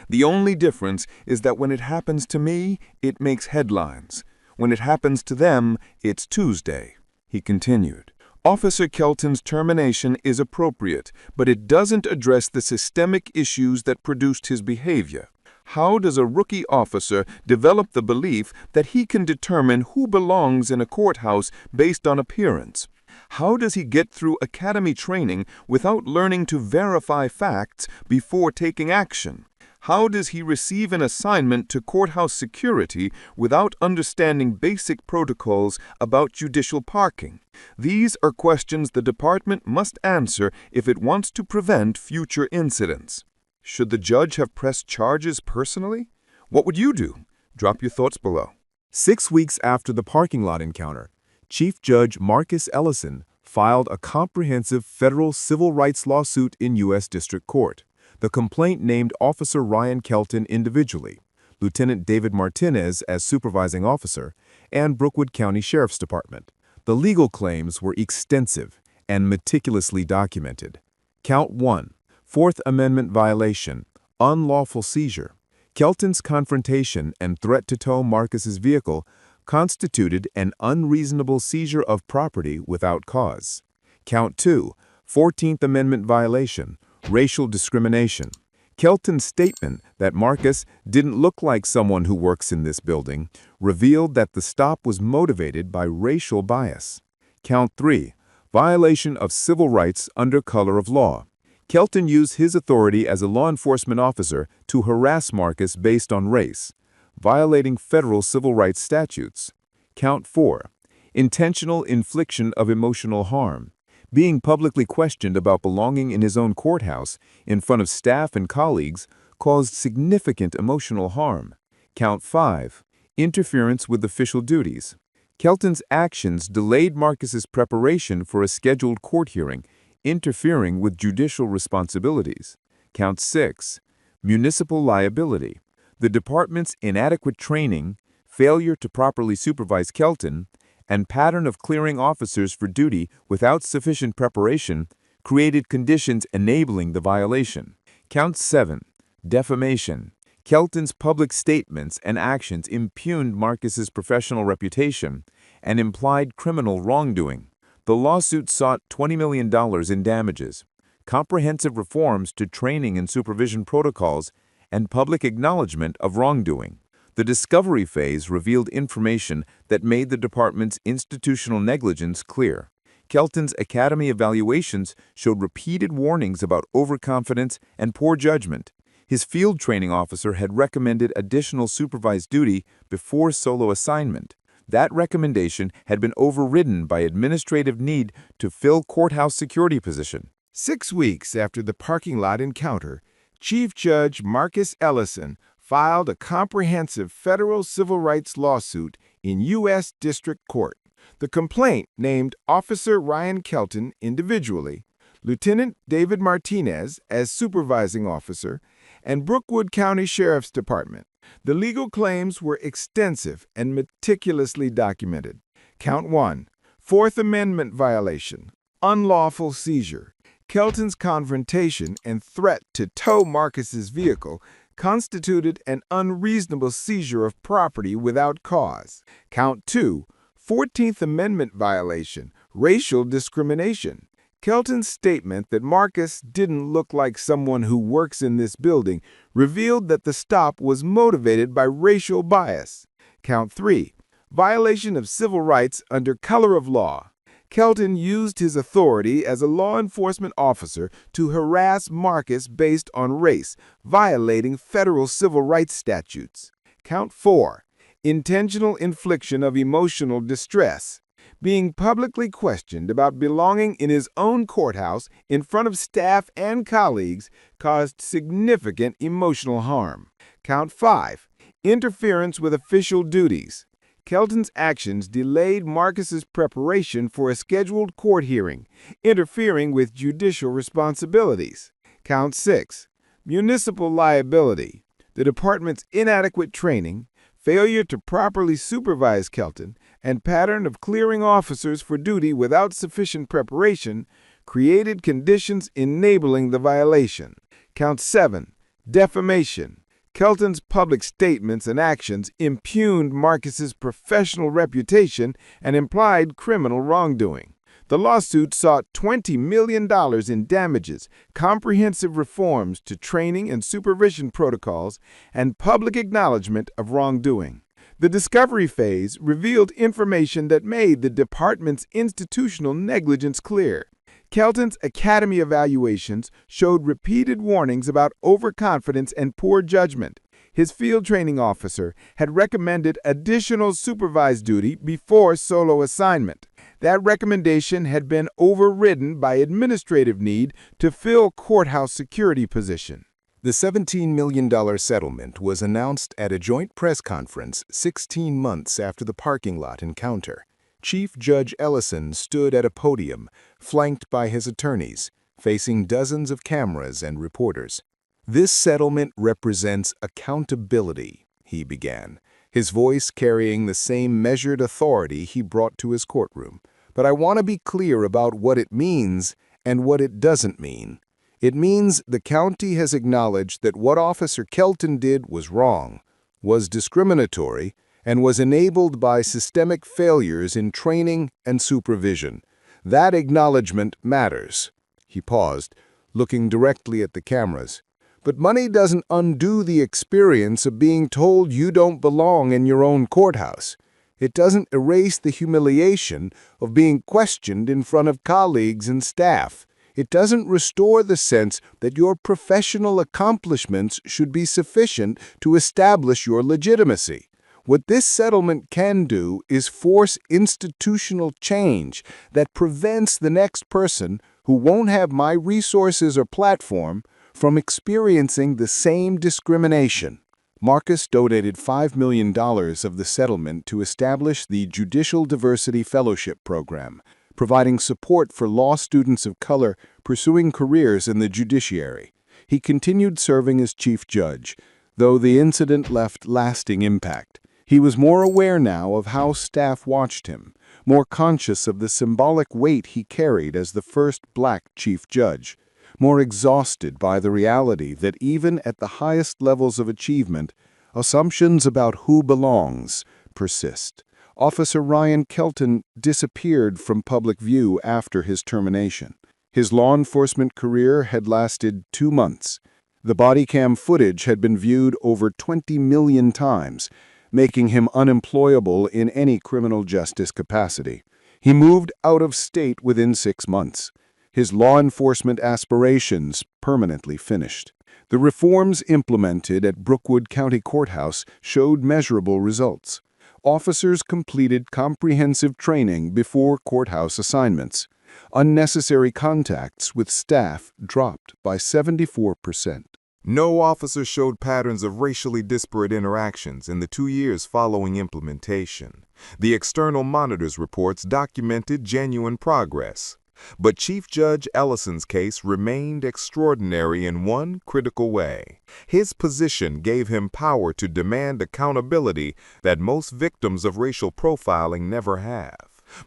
The only difference is that when it happens to me, it makes headlines. When it happens to them, it's Tuesday. He continued. Officer Kelton's termination is appropriate, but it doesn't address the systemic issues that produced his behavior. How does a rookie officer develop the belief that he can determine who belongs in a courthouse based on appearance? How does he get through academy training without learning to verify facts before taking action? How does he receive an assignment to courthouse security without understanding basic protocols about judicial parking? These are questions the department must answer if it wants to prevent future incidents. Should the judge have pressed charges personally? What would you do? Drop your thoughts below. 6 weeks after the parking lot encounter, Chief Judge Marcus Ellison filed a comprehensive federal civil rights lawsuit in U.S. District Court. The complaint named Officer Ryan Kelton individually, Lieutenant David Martinez as supervising officer, and Brookwood County Sheriff's Department. The legal claims were extensive and meticulously documented. Count 1. Fourth Amendment violation, unlawful seizure. Kelton's confrontation and threat to tow Marcus's vehicle constituted an unreasonable seizure of property without cause. Count 2. 14th Amendment violation, racial discrimination. Kelton's statement that Marcus didn't look like someone who works in this building revealed that the stop was motivated by racial bias. Count 3. Violation of civil rights under color of law. Kelton used his authority as a law enforcement officer to harass Marcus based on race, violating federal civil rights statutes. Count 4. Intentional infliction of emotional harm. Being publicly questioned about belonging in his own courthouse in front of staff and colleagues caused significant emotional harm. Count 5. Interference with official duties. Kelton's actions delayed Marcus's preparation for a scheduled court hearing, interfering with judicial responsibilities. Count 6. Municipal liability. The department's inadequate training, failure to properly supervise Kelton, and pattern of clearing officers for duty without sufficient preparation created conditions enabling the violation. Count 7. Defamation. Kelton's public statements and actions impugned Marcus's professional reputation and implied criminal wrongdoing. The lawsuit sought $20 million in damages, comprehensive reforms to training and supervision protocols, and public acknowledgement of wrongdoing. The discovery phase revealed information that made the department's institutional negligence clear. Kelton's academy evaluations showed repeated warnings about overconfidence and poor judgment. His field training officer had recommended additional supervised duty before solo assignment. That recommendation had been overridden by administrative need to fill courthouse security position. 6 weeks after the parking lot encounter, Chief Judge Marcus Ellison filed a comprehensive federal civil rights lawsuit in U.S. District Court. The complaint named Officer Ryan Kelton individually, Lieutenant David Martinez as supervising officer, and Brookwood County Sheriff's Department. The legal claims were extensive and meticulously documented. Count 1. Fourth Amendment violation, unlawful seizure. Kelton's confrontation and threat to tow Marcus's vehicle constituted an unreasonable seizure of property without cause. Count 2. 14th Amendment violation, racial discrimination. Kelton's statement that Marcus didn't look like someone who works in this building revealed that the stop was motivated by racial bias. Count 3. Violation of civil rights under color of law. Kelton used his authority as a law enforcement officer to harass Marcus based on race, violating federal civil rights statutes. Count 4. Intentional infliction of emotional distress. Being publicly questioned about belonging in his own courthouse in front of staff and colleagues caused significant emotional harm. Count 5. Interference with official duties. Kelton's actions delayed Marcus's preparation for a scheduled court hearing, interfering with judicial responsibilities. Count 6. Municipal liability. The department's inadequate training, failure to properly supervise Kelton, and pattern of clearing officers for duty without sufficient preparation created conditions enabling the violation. Count 7. Defamation. Kelton's public statements and actions impugned Marcus's professional reputation and implied criminal wrongdoing. The lawsuit sought $20 million in damages, comprehensive reforms to training and supervision protocols, and public acknowledgement of wrongdoing. The discovery phase revealed information that made the department's institutional negligence clear. Kelton's academy evaluations showed repeated warnings about overconfidence and poor judgment. His field training officer had recommended additional supervised duty before solo assignment. That recommendation had been overridden by administrative need to fill courthouse security position. The $17 million settlement was announced at a joint press conference 16 months after the parking lot encounter. Chief Judge Ellison stood at a podium, flanked by his attorneys, facing dozens of cameras and reporters. "This settlement represents accountability," he began, his voice carrying the same measured authority he brought to his courtroom. "But I want to be clear about what it means and what it doesn't mean. It means the county has acknowledged that what Officer Kelton did was wrong, was discriminatory, and was enabled by systemic failures in training and supervision. That acknowledgement matters." He paused, looking directly at the cameras. "But money doesn't undo the experience of being told you don't belong in your own courthouse. It doesn't erase the humiliation of being questioned in front of colleagues and staff. It doesn't restore the sense that your professional accomplishments should be sufficient to establish your legitimacy. What this settlement can do is force institutional change that prevents the next person who won't have my resources or platform from experiencing the same discrimination." Marcus donated $5 million of the settlement to establish the Judicial Diversity Fellowship Program, providing support for law students of color pursuing careers in the judiciary. He continued serving as chief judge, though the incident left lasting impact. He was more aware now of how staff watched him, more conscious of the symbolic weight he carried as the first black chief judge, more exhausted by the reality that even at the highest levels of achievement, assumptions about who belongs persist. Officer Ryan Kelton disappeared from public view after his termination. His law enforcement career had lasted 2 months. The Bodycam footage had been viewed over 20 million times, making him unemployable in any criminal justice capacity. He moved out of state within 6 months. His law enforcement aspirations permanently finished. The reforms implemented at Brookwood County Courthouse showed measurable results. Officers completed comprehensive training before courthouse assignments. Unnecessary contacts with staff dropped by 74%. No officer showed patterns of racially disparate interactions in the 2 years following implementation. The external monitors reports documented genuine progress. But Chief Judge Ellison's case remained extraordinary in one critical way. His position gave him power to demand accountability that most victims of racial profiling never have.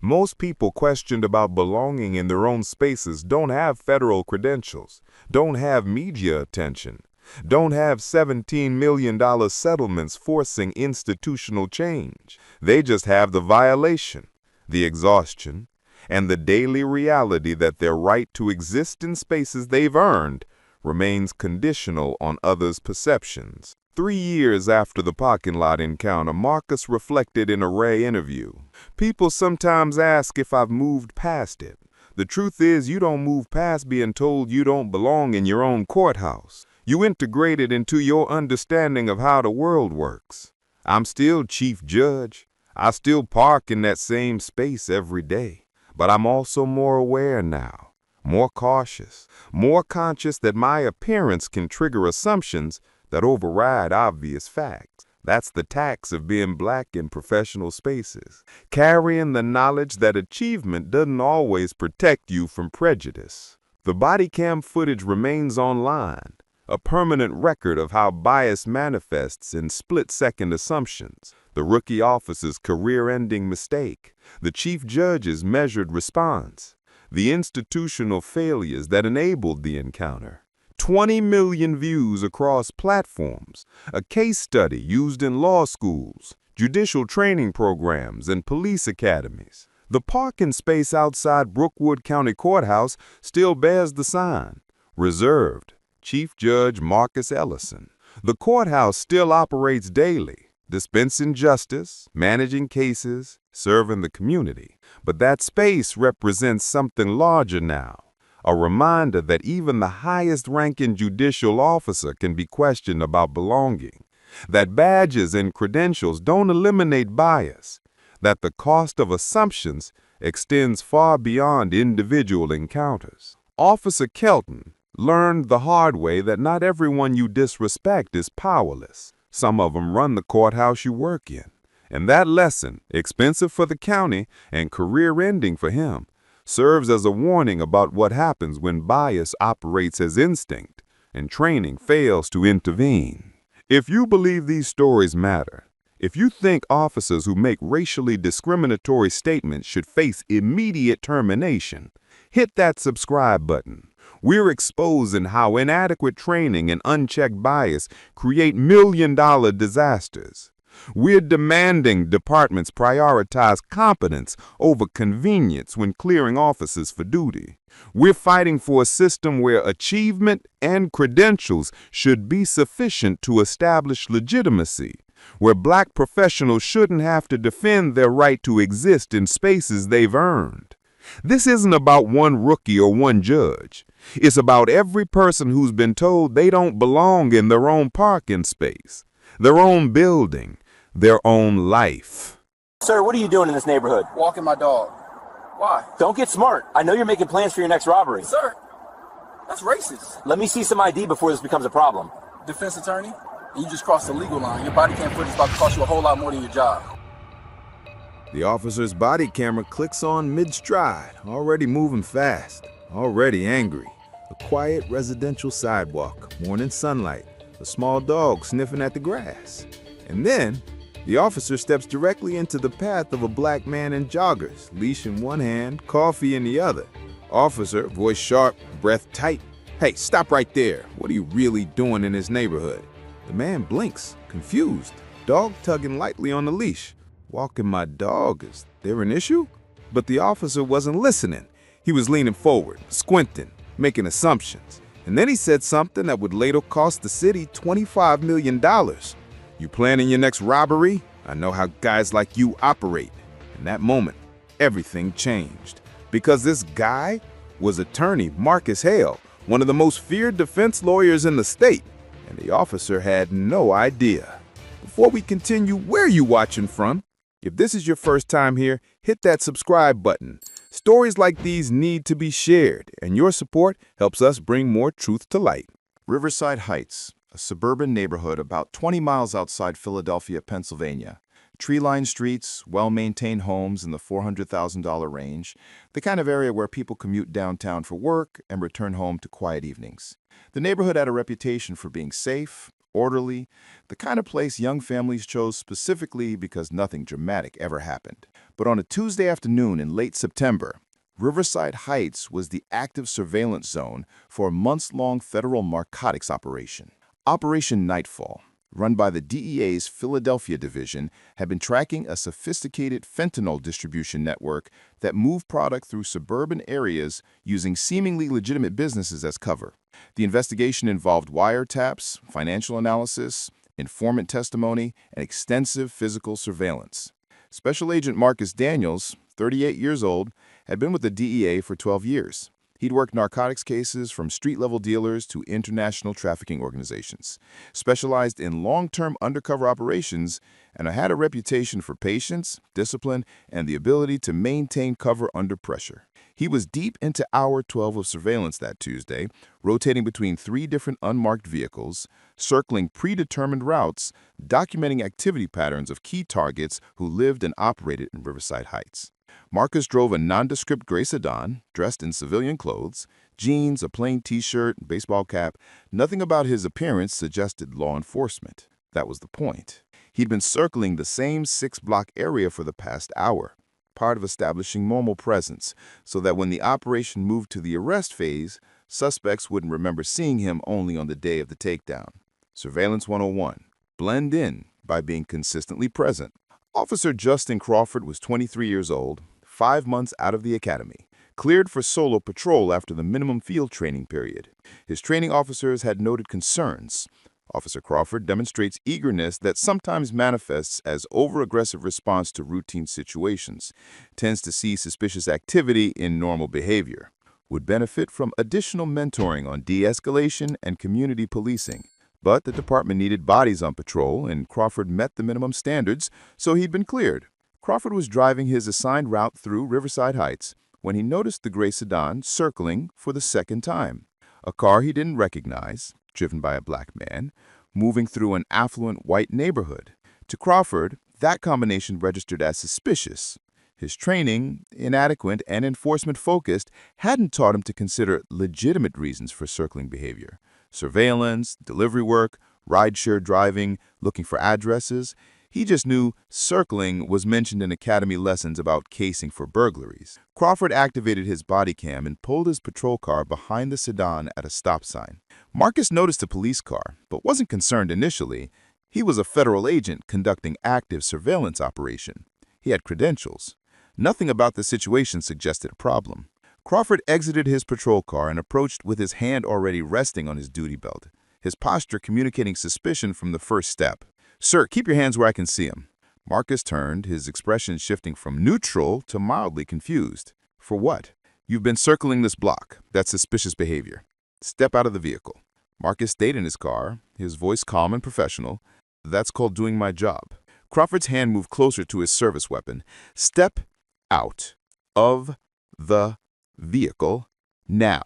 Most people questioned about belonging in their own spaces don't have federal credentials, don't have media attention, don't have $17 million settlements forcing institutional change. They just have the violation, the exhaustion, and the daily reality that their right to exist in spaces they've earned remains conditional on others' perceptions. 3 years after the parking lot encounter, Marcus reflected in a Ray interview. "People sometimes ask if I've moved past it. The truth is you don't move past being told you don't belong in your own courthouse. You integrate it into your understanding of how the world works. I'm still chief judge. I still park in that same space every day. But I'm also more aware now, more cautious, more conscious that my appearance can trigger assumptions that override obvious facts. That's the tax of being black in professional spaces, carrying the knowledge that achievement doesn't always protect you from prejudice." The Bodycam footage remains online, a permanent record of how bias manifests in split-second assumptions, the rookie officer's career-ending mistake, the chief judge's measured response, the institutional failures that enabled the encounter. 20 million views across platforms, a case study used in law schools, judicial training programs, and police academies. The parking space outside Brookwood County Courthouse still bears the sign, Reserved, Chief Judge Marcus Ellison. The courthouse still operates daily, dispensing justice, managing cases, serving the community. But that space represents something larger now, a reminder that even the highest-ranking judicial officer can be questioned about belonging, that badges and credentials don't eliminate bias, that the cost of assumptions extends far beyond individual encounters. Officer Kelton learned the hard way that not everyone you disrespect is powerless. Some of them run the courthouse you work in. And that lesson, expensive for the county and career-ending for him, serves as a warning about what happens when bias operates as instinct and training fails to intervene. If you believe these stories matter, if you think officers who make racially discriminatory statements should face immediate termination, hit that subscribe button. We're exposing how inadequate training and unchecked bias create million-dollar disasters. We're demanding departments prioritize competence over convenience when clearing officers for duty. We're fighting for a system where achievement and credentials should be sufficient to establish legitimacy, where black professionals shouldn't have to defend their right to exist in spaces they've earned. This isn't about one rookie or one judge. It's about every person who's been told they don't belong in their own parking space, their own building, their own life. Sir, what are you doing in this neighborhood? Walking my dog. Why? Don't get smart. I know you're making plans for your next robbery. Sir, that's racist. Let me see some ID before this becomes a problem. Defense attorney, and you just crossed the legal line. Your body cam footage is about to cost you a whole lot more than your job. The officer's body camera clicks on mid-stride, already moving fast, already angry. A quiet residential sidewalk, morning sunlight, a small dog sniffing at the grass. And then, the officer steps directly into the path of a black man in joggers, leash in one hand, coffee in the other. Officer, voice sharp, breath tight. "Hey, stop right there. What are you really doing in this neighborhood?" The man blinks, confused, dog tugging lightly on the leash. "Walking my dog, is there an issue?" But the officer wasn't listening. He was leaning forward, squinting, making assumptions. And then he said something that would later cost the city $25 million. "You planning your next robbery? I know how guys like you operate." In that moment, everything changed. Because this guy was attorney Marcus Hale, one of the most feared defense lawyers in the state. And the officer had no idea. Before we continue, where are you watching from? If this is your first time here, hit that subscribe button. Stories like these need to be shared, and your support helps us bring more truth to light. Riverside Heights, a suburban neighborhood about 20 miles outside Philadelphia, Pennsylvania. Tree-lined streets, well-maintained homes in the $400,000 range, the kind of area where people commute downtown for work and return home to quiet evenings. The neighborhood had a reputation for being safe, orderly, the kind of place young families chose specifically because nothing dramatic ever happened. But on a Tuesday afternoon in late September, Riverside Heights was the active surveillance zone for a months-long federal narcotics operation. Operation Nightfall, run by the DEA's Philadelphia division, had been tracking a sophisticated fentanyl distribution network that moved product through suburban areas using seemingly legitimate businesses as cover. The investigation involved wiretaps, financial analysis, informant testimony, and extensive physical surveillance. Special Agent Marcus Daniels, 38 years old, had been with the DEA for 12 years. He'd worked narcotics cases from street-level dealers to international trafficking organizations, specialized in long-term undercover operations, and had a reputation for patience, discipline, and the ability to maintain cover under pressure. He was deep into hour 12 of surveillance that Tuesday, rotating between 3 different unmarked vehicles, circling predetermined routes, documenting activity patterns of key targets who lived and operated in Riverside Heights. Marcus drove a nondescript gray sedan, dressed in civilian clothes, jeans, a plain t-shirt, baseball cap. Nothing about his appearance suggested law enforcement. That was the point. He'd been circling the same 6-block area for the past hour, part of establishing normal presence, so that when the operation moved to the arrest phase, suspects wouldn't remember seeing him only on the day of the takedown. Surveillance 101. Blend in by being consistently present. Officer Justin Crawford was 23 years old, 5 months out of the academy, cleared for solo patrol after the minimum field training period. His training officers had noted concerns. Officer Crawford demonstrates eagerness that sometimes manifests as over-aggressive response to routine situations, tends to see suspicious activity in normal behavior, would benefit from additional mentoring on de-escalation and community policing. But the department needed bodies on patrol, and Crawford met the minimum standards, so he'd been cleared. Crawford was driving his assigned route through Riverside Heights when he noticed the gray sedan circling for the second time. A car he didn't recognize, driven by a black man, moving through an affluent white neighborhood. To Crawford, that combination registered as suspicious. His training, inadequate and enforcement-focused, hadn't taught him to consider legitimate reasons for circling behavior. Surveillance, delivery work, rideshare driving, looking for addresses. He just knew circling was mentioned in academy lessons about casing for burglaries. Crawford activated his body cam and pulled his patrol car behind the sedan at a stop sign. Marcus noticed a police car, but wasn't concerned initially. He was a federal agent conducting active surveillance operation. He had credentials. Nothing about the situation suggested a problem. Crawford exited his patrol car and approached with his hand already resting on his duty belt, his posture communicating suspicion from the first step. "Sir, keep your hands where I can see them." Marcus turned, his expression shifting from neutral to mildly confused. "For what?" "You've been circling this block. That's suspicious behavior. Step out of the vehicle." Marcus stayed in his car, his voice calm and professional. "That's called doing my job." Crawford's hand moved closer to his service weapon. "Step out of the vehicle now."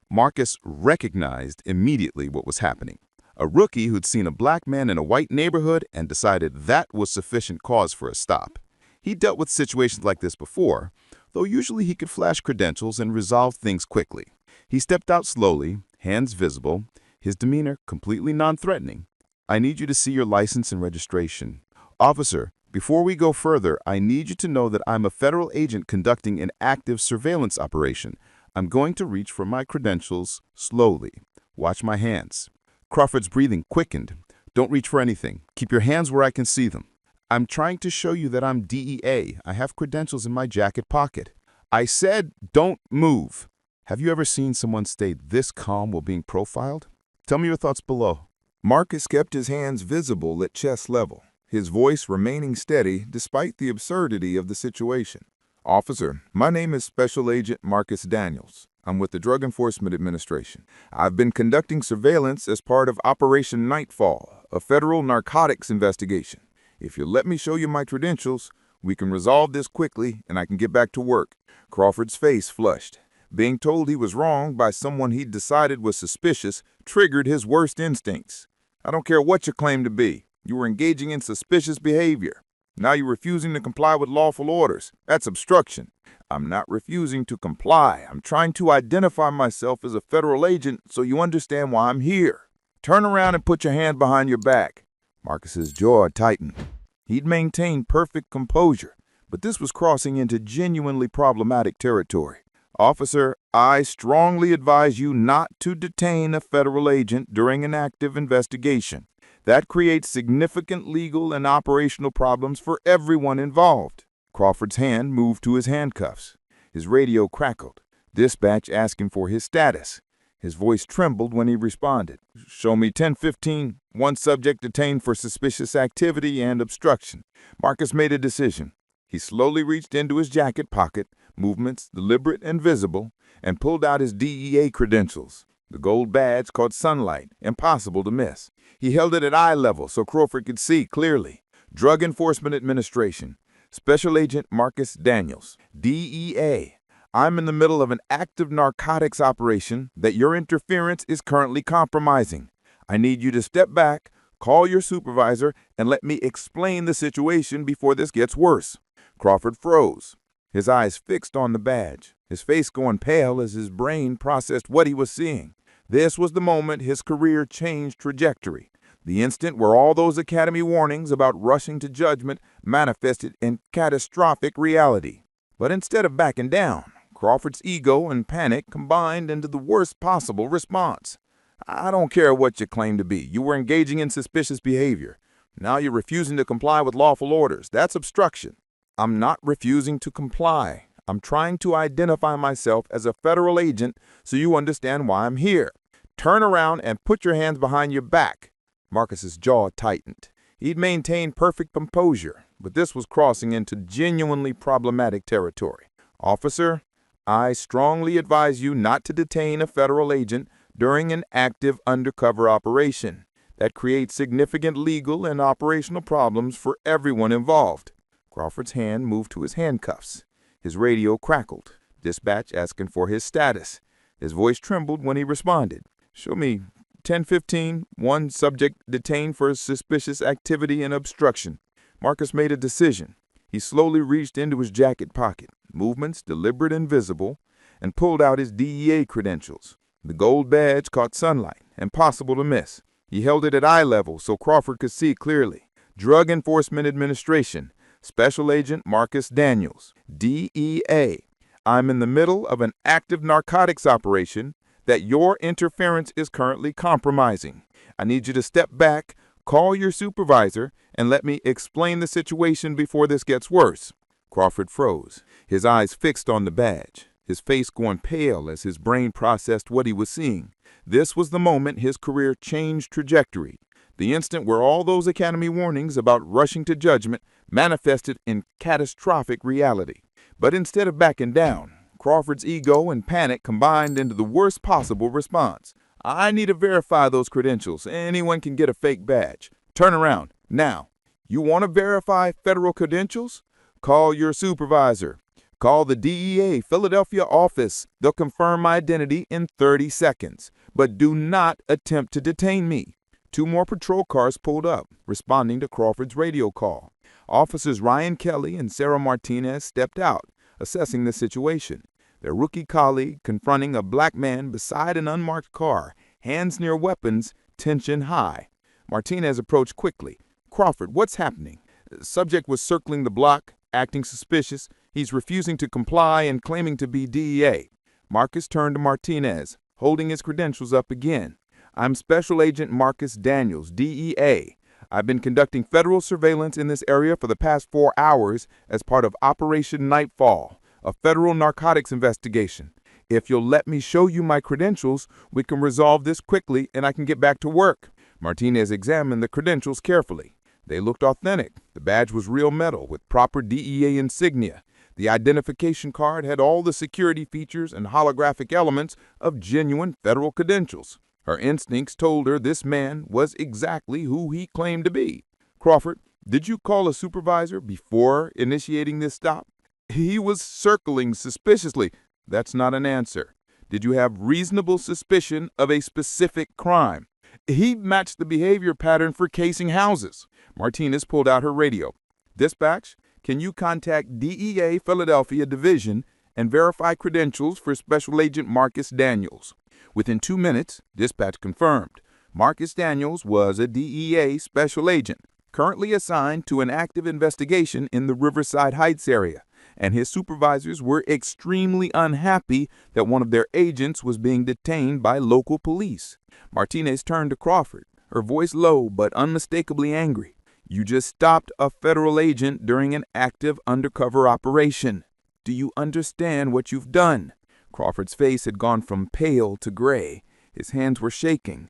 Marcus recognized immediately what was happening. A rookie who'd seen a black man in a white neighborhood and decided that was sufficient cause for a stop. He dealt with situations like this before, though usually he could flash credentials and resolve things quickly. He stepped out slowly, hands visible, his demeanor completely non-threatening. "I need you to see your license and registration." "Officer, before we go further, I need you to know that I'm a federal agent conducting an active surveillance operation. I'm going to reach for my credentials slowly. Watch my hands." Crawford's breathing quickened. "Don't reach for anything. Keep your hands where I can see them." "I'm trying to show you that I'm DEA. I have credentials in my jacket pocket." "I said don't move." Have you ever seen someone stay this calm while being profiled? Tell me your thoughts below. Marcus kept his hands visible at chest level, his voice remaining steady despite the absurdity of the situation. "Officer, my name is Special Agent Marcus Daniels. I'm with the Drug Enforcement Administration. I've been conducting surveillance as part of Operation Nightfall, a federal narcotics investigation. If you'll let me show you my credentials, we can resolve this quickly and I can get back to work." Crawford's face flushed. Being told he was wrong by someone he'd decided was suspicious triggered his worst instincts. "I don't care what you claim to be. You were engaging in suspicious behavior. Now you're refusing to comply with lawful orders. That's obstruction." "I'm not refusing to comply. I'm trying to identify myself as a federal agent so you understand why I'm here. Turn around and put your hand behind your back." Marcus's jaw tightened. He'd maintained perfect composure, but this was crossing into genuinely problematic territory. "Officer, I strongly advise you not to detain a federal agent during an active investigation. That creates significant legal and operational problems for everyone involved." Crawford's hand moved to his handcuffs. His radio crackled. Dispatch asking for his status. His voice trembled when he responded. "Show me 1015, one subject detained for suspicious activity and obstruction." Marcus made a decision. He slowly reached into his jacket pocket, movements deliberate and visible, and pulled out his DEA credentials. The gold badge caught sunlight, impossible to miss. He held it at eye level so Crawford could see clearly. Drug Enforcement Administration. Special Agent Marcus Daniels, DEA. I'm in the middle of an active narcotics operation that your interference is currently compromising. I need you to step back, call your supervisor, and let me explain the situation before this gets worse." Crawford froze. his eyes fixed on the badge, his face going pale as his brain processed what he was seeing. This was the moment his career changed trajectory, the instant where all those academy warnings about rushing to judgment manifested in catastrophic reality. But instead of backing down, Crawford's ego and panic combined into the worst possible response. I don't care what you claim to be. You were engaging in suspicious behavior. Now you're refusing to comply with lawful orders. That's obstruction. I'm not refusing to comply. I'm trying to identify myself as a federal agent so you understand why I'm here. Turn around and put your hands behind your back. Marcus's jaw tightened. He'd maintained perfect composure, but this was crossing into genuinely problematic territory. Officer, I strongly advise you not to detain a federal agent during an active undercover operation. That creates significant legal and operational problems for everyone involved. Crawford's hand moved to his handcuffs. His radio crackled, dispatch asking for his status. His voice trembled when he responded. Show me 1015, one subject detained for suspicious activity and obstruction. Marcus made a decision. He slowly reached into his jacket pocket, movements deliberate and visible, and pulled out his DEA credentials. The gold badge caught sunlight, impossible to miss. He held it at eye level so Crawford could see clearly. Drug Enforcement Administration, Special Agent Marcus Daniels, DEA. I'm in the middle of an active narcotics operation that your interference is currently compromising. I need you to step back, call your supervisor, and let me explain the situation before this gets worse. Crawford froze, his eyes fixed on the badge, his face going pale as his brain processed what he was seeing. This was the moment his career changed trajectory, the instant where all those academy warnings about rushing to judgment manifested in catastrophic reality. But instead of backing down, Crawford's ego and panic combined into the worst possible response. I need to verify those credentials. Anyone can get a fake badge. Turn around, now. You want to verify federal credentials? Call your supervisor. Call the DEA Philadelphia office. They'll confirm my identity in 30 seconds. But do not attempt to detain me. 2 more patrol cars pulled up, responding to Crawford's radio call. Officers Ryan Kelly and Sarah Martinez stepped out, assessing the situation. Their rookie colleague confronting a black man beside an unmarked car, hands near weapons, tension high. Martinez approached quickly. Crawford, what's happening? Subject was circling the block, acting suspicious. He's refusing to comply and claiming to be DEA. Marcus turned to Martinez, holding his credentials up again. I'm Special Agent Marcus Daniels, DEA. I've been conducting federal surveillance in this area for the past 4 hours as part of Operation Nightfall, a federal narcotics investigation. If you'll let me show you my credentials, we can resolve this quickly and I can get back to work. Martinez examined the credentials carefully. They looked authentic. The badge was real metal with proper DEA insignia. The identification card had all the security features and holographic elements of genuine federal credentials. Her instincts told her this man was exactly who he claimed to be. Crawford, did you call a supervisor before initiating this stop? He was circling suspiciously. That's not an answer. Did you have reasonable suspicion of a specific crime? He matched the behavior pattern for casing houses. Martinez pulled out her radio. Dispatch, can you contact DEA Philadelphia Division and verify credentials for Special Agent Marcus Daniels? Within 2 minutes, dispatch confirmed. Marcus Daniels was a DEA special agent, currently assigned to an active investigation in the Riverside Heights area, and his supervisors were extremely unhappy that one of their agents was being detained by local police. Martinez turned to Crawford, her voice low but unmistakably angry. You just stopped a federal agent during an active undercover operation. Do you understand what you've done? Crawford's face had gone from pale to gray. His hands were shaking.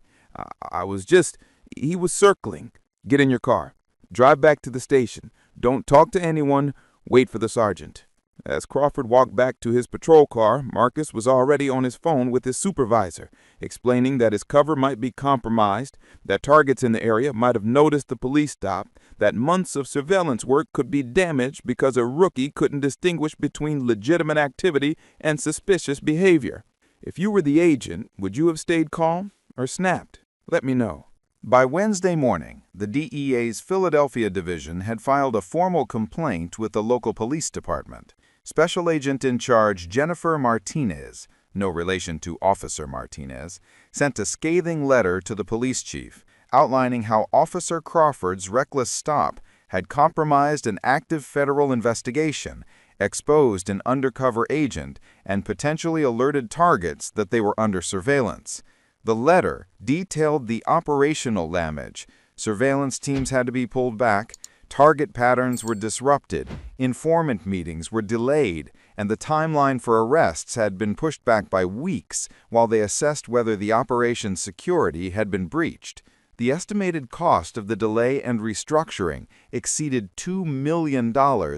He was circling. Get in your car. Drive back to the station. Don't talk to anyone. Wait for the sergeant. As Crawford walked back to his patrol car, Marcus was already on his phone with his supervisor, explaining that his cover might be compromised, that targets in the area might have noticed the police stop, that months of surveillance work could be damaged because a rookie couldn't distinguish between legitimate activity and suspicious behavior. If you were the agent, would you have stayed calm or snapped? Let me know. By Wednesday morning, the DEA's Philadelphia division had filed a formal complaint with the local police department. Special Agent in Charge Jennifer Martinez, no relation to Officer Martinez, sent a scathing letter to the police chief, outlining how Officer Crawford's reckless stop had compromised an active federal investigation, exposed an undercover agent, and potentially alerted targets that they were under surveillance. The letter detailed the operational damage. Surveillance teams had to be pulled back, target patterns were disrupted, informant meetings were delayed, and the timeline for arrests had been pushed back by weeks while they assessed whether the operation's security had been breached. The estimated cost of the delay and restructuring exceeded $2 million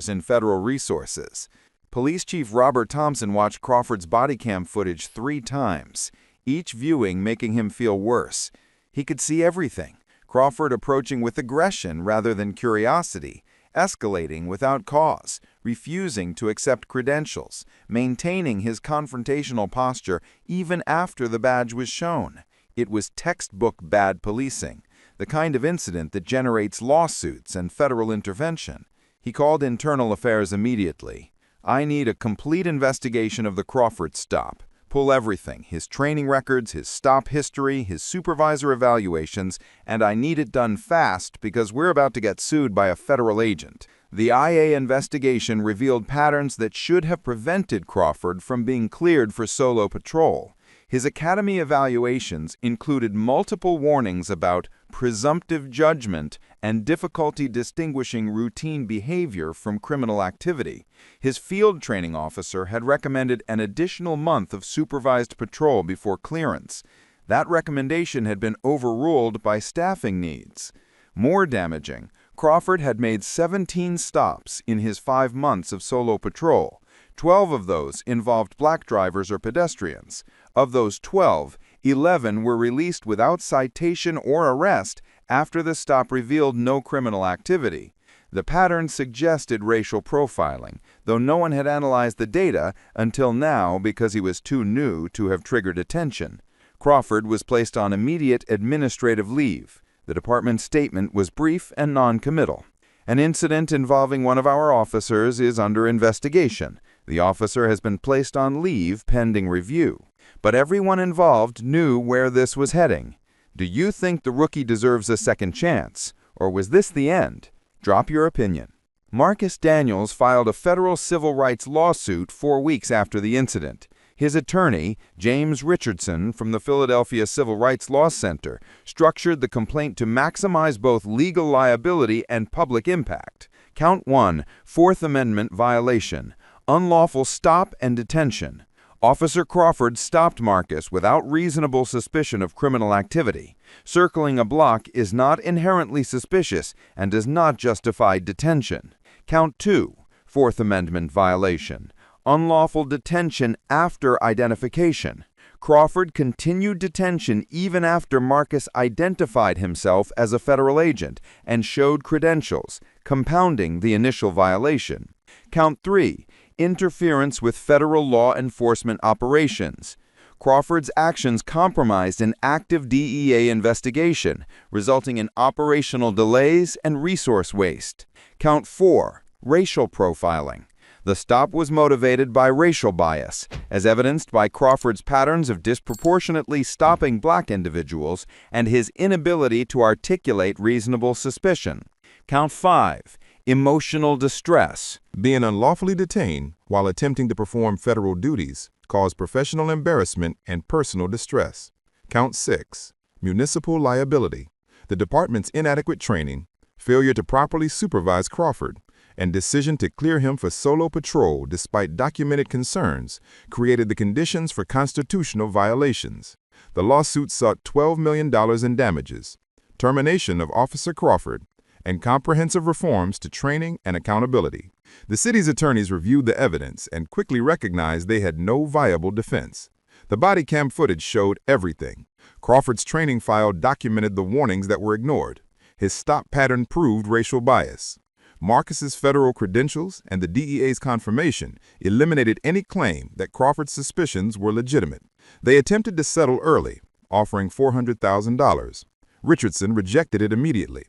in federal resources. Police Chief Robert Thompson watched Crawford's body cam footage 3 times, each viewing making him feel worse. He could see everything. Crawford approaching with aggression rather than curiosity, escalating without cause, refusing to accept credentials, maintaining his confrontational posture even after the badge was shown. It was textbook bad policing, the kind of incident that generates lawsuits and federal intervention. He called Internal Affairs immediately. "I need a complete investigation of the Crawford stop. Pull everything, his training records, his stop history, his supervisor evaluations, and I need it done fast because we're about to get sued by a federal agent." The IA investigation revealed patterns that should have prevented Crawford from being cleared for solo patrol. His academy evaluations included multiple warnings about presumptive judgment and difficulty distinguishing routine behavior from criminal activity. His field training officer had recommended an additional month of supervised patrol before clearance. That recommendation had been overruled by staffing needs. More damaging, Crawford had made 17 stops in his 5 months of solo patrol. 12 of those involved black drivers or pedestrians. Of those 12, 11 were released without citation or arrest after the stop revealed no criminal activity. The pattern suggested racial profiling, though no one had analyzed the data until now because he was too new to have triggered attention. Crawford was placed on immediate administrative leave. The department's statement was brief and non-committal. "An incident involving one of our officers is under investigation. The officer has been placed on leave pending review. But everyone involved knew where this was heading. Do you think the rookie deserves a second chance? Or was this the end? Drop your opinion." Marcus Daniels filed a federal civil rights lawsuit 4 weeks after the incident. His attorney, James Richardson from the Philadelphia Civil Rights Law Center, structured the complaint to maximize both legal liability and public impact. Count 1, Fourth Amendment violation. Unlawful stop and detention. Officer Crawford stopped Marcus without reasonable suspicion of criminal activity. Circling a block is not inherently suspicious and does not justify detention. Count 2, Fourth Amendment violation. Unlawful detention after identification. Crawford continued detention even after Marcus identified himself as a federal agent and showed credentials, compounding the initial violation. Count 3, interference with federal law enforcement operations. Crawford's actions compromised an active DEA investigation, resulting in operational delays and resource waste. Count 4, racial profiling. The stop was motivated by racial bias, as evidenced by Crawford's patterns of disproportionately stopping black individuals and his inability to articulate reasonable suspicion. Count 5, emotional distress. Being unlawfully detained while attempting to perform federal duties caused professional embarrassment and personal distress. Count 6, municipal liability. The department's inadequate training, failure to properly supervise Crawford, and decision to clear him for solo patrol despite documented concerns created the conditions for constitutional violations. The lawsuit sought $12 million in damages, termination of Officer Crawford, and comprehensive reforms to training and accountability. The city's attorneys reviewed the evidence and quickly recognized they had no viable defense. The body cam footage showed everything. Crawford's training file documented the warnings that were ignored. His stop pattern proved racial bias. Marcus's federal credentials and the DEA's confirmation eliminated any claim that Crawford's suspicions were legitimate. They attempted to settle early, offering $400,000. Richardson rejected it immediately.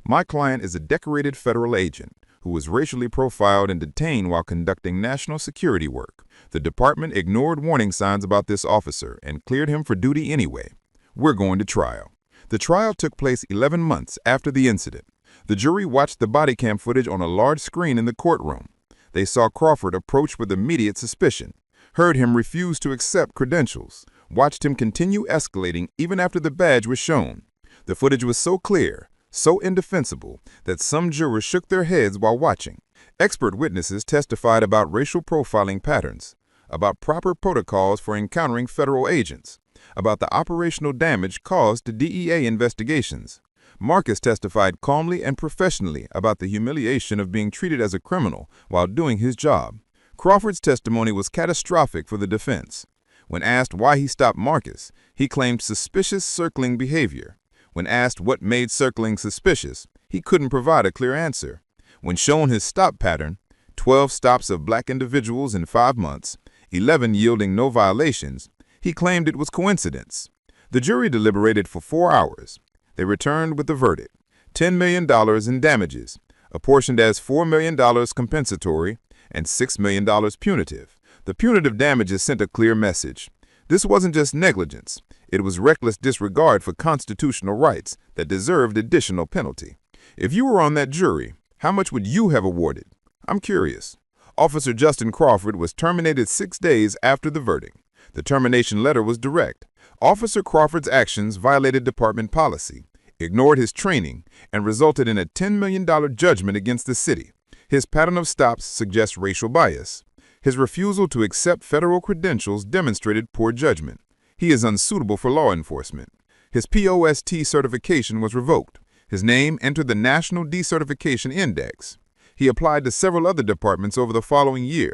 "My client is a decorated federal agent who was racially profiled and detained while conducting national security work. The department ignored warning signs about this officer and cleared him for duty anyway. We're going to trial. The trial took place 11 months after the incident. The jury watched the body cam footage on a large screen in the courtroom. They saw Crawford approach with immediate suspicion, heard him refuse to accept credentials, watched him continue escalating even after the badge was shown. The footage was so clear, so indefensible, that some jurors shook their heads while watching. Expert witnesses testified about racial profiling patterns, about proper protocols for encountering federal agents, about the operational damage caused to DEA investigations. Marcus testified calmly and professionally about the humiliation of being treated as a criminal while doing his job. Crawford's testimony was catastrophic for the defense. When asked why he stopped Marcus, he claimed suspicious circling behavior. When asked what made circling suspicious, he couldn't provide a clear answer. When shown his stop pattern, 12 stops of black individuals in 5 months, 11 yielding no violations, he claimed it was coincidence. The jury deliberated for 4 hours. They returned with the verdict: $10 million in damages, apportioned as $4 million compensatory and $6 million punitive. The punitive damages sent a clear message. This wasn't just negligence. It was reckless disregard for constitutional rights that deserved additional penalty. If you were on that jury, how much would you have awarded? I'm curious. Officer Justin Crawford was terminated 6 days after the verdict. The termination letter was direct. Officer Crawford's actions violated department policy, ignored his training, and resulted in a $10 million judgment against the city. His pattern of stops suggests racial bias. His refusal to accept federal credentials demonstrated poor judgment. He is unsuitable for law enforcement. His POST certification was revoked. His name entered the National Decertification Index. He applied to several other departments over the following year.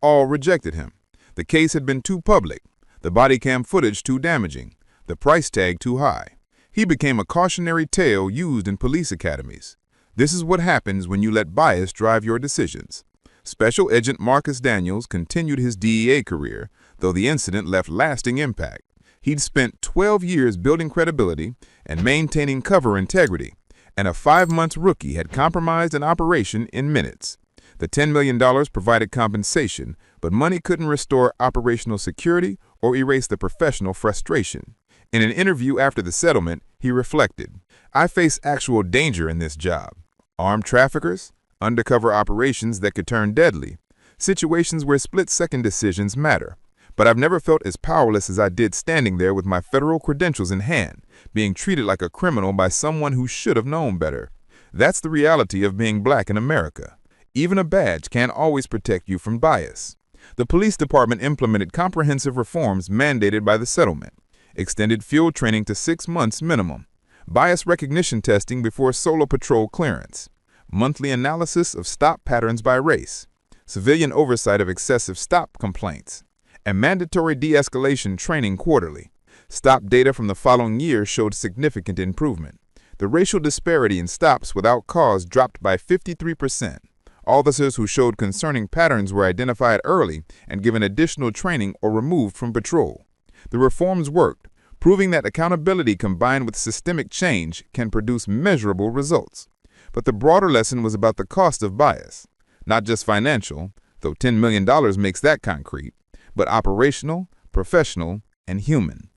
All rejected him. The case had been too public, the body cam footage too damaging, the price tag too high. He became a cautionary tale used in police academies. This is what happens when you let bias drive your decisions. Special Agent Marcus Daniels continued his DEA career, though the incident left lasting impact. He'd spent 12 years building credibility and maintaining cover integrity, and a 5-month rookie had compromised an operation in minutes. The $10 million provided compensation, but money couldn't restore operational security or erase the professional frustration. In an interview after the settlement, he reflected, "I face actual danger in this job. Armed traffickers, undercover operations that could turn deadly, situations where split-second decisions matter. But I've never felt as powerless as I did standing there with my federal credentials in hand, being treated like a criminal by someone who should have known better." That's the reality of being black in America. Even a badge can't always protect you from bias. The police department implemented comprehensive reforms mandated by the settlement, extended field training to 6 months minimum, bias recognition testing before solo patrol clearance, monthly analysis of stop patterns by race, civilian oversight of excessive stop complaints, and mandatory de-escalation training quarterly. Stop data from the following year showed significant improvement. The racial disparity in stops without cause dropped by 53%. Officers who showed concerning patterns were identified early and given additional training or removed from patrol. The reforms worked, proving that accountability combined with systemic change can produce measurable results. But the broader lesson was about the cost of bias, not just financial, though $10 million makes that concrete, but operational, professional, and human.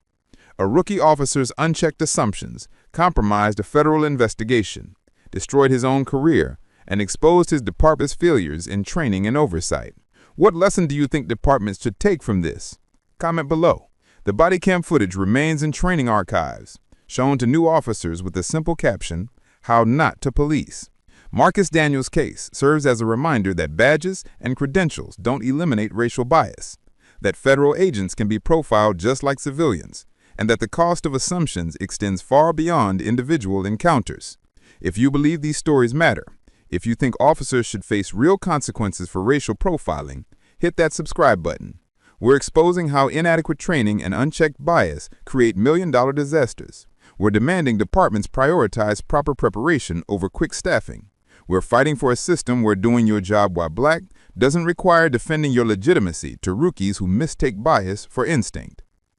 A rookie officer's unchecked assumptions compromised a federal investigation, destroyed his own career, and exposed his department's failures in training and oversight. What lesson do you think departments should take from this? Comment below. The body cam footage remains in training archives, shown to new officers with the simple caption, "How Not to Police." Marcus Daniels' case serves as a reminder that badges and credentials don't eliminate racial bias, that federal agents can be profiled just like civilians, and that the cost of assumptions extends far beyond individual encounters. If you believe these stories matter, if you think officers should face real consequences for racial profiling, hit that subscribe button. We're exposing how inadequate training and unchecked bias create million-dollar disasters. We're demanding departments prioritize proper preparation over quick staffing. We're fighting for a system where doing your job while black doesn't require defending your legitimacy to rookies who mistake bias for instinct.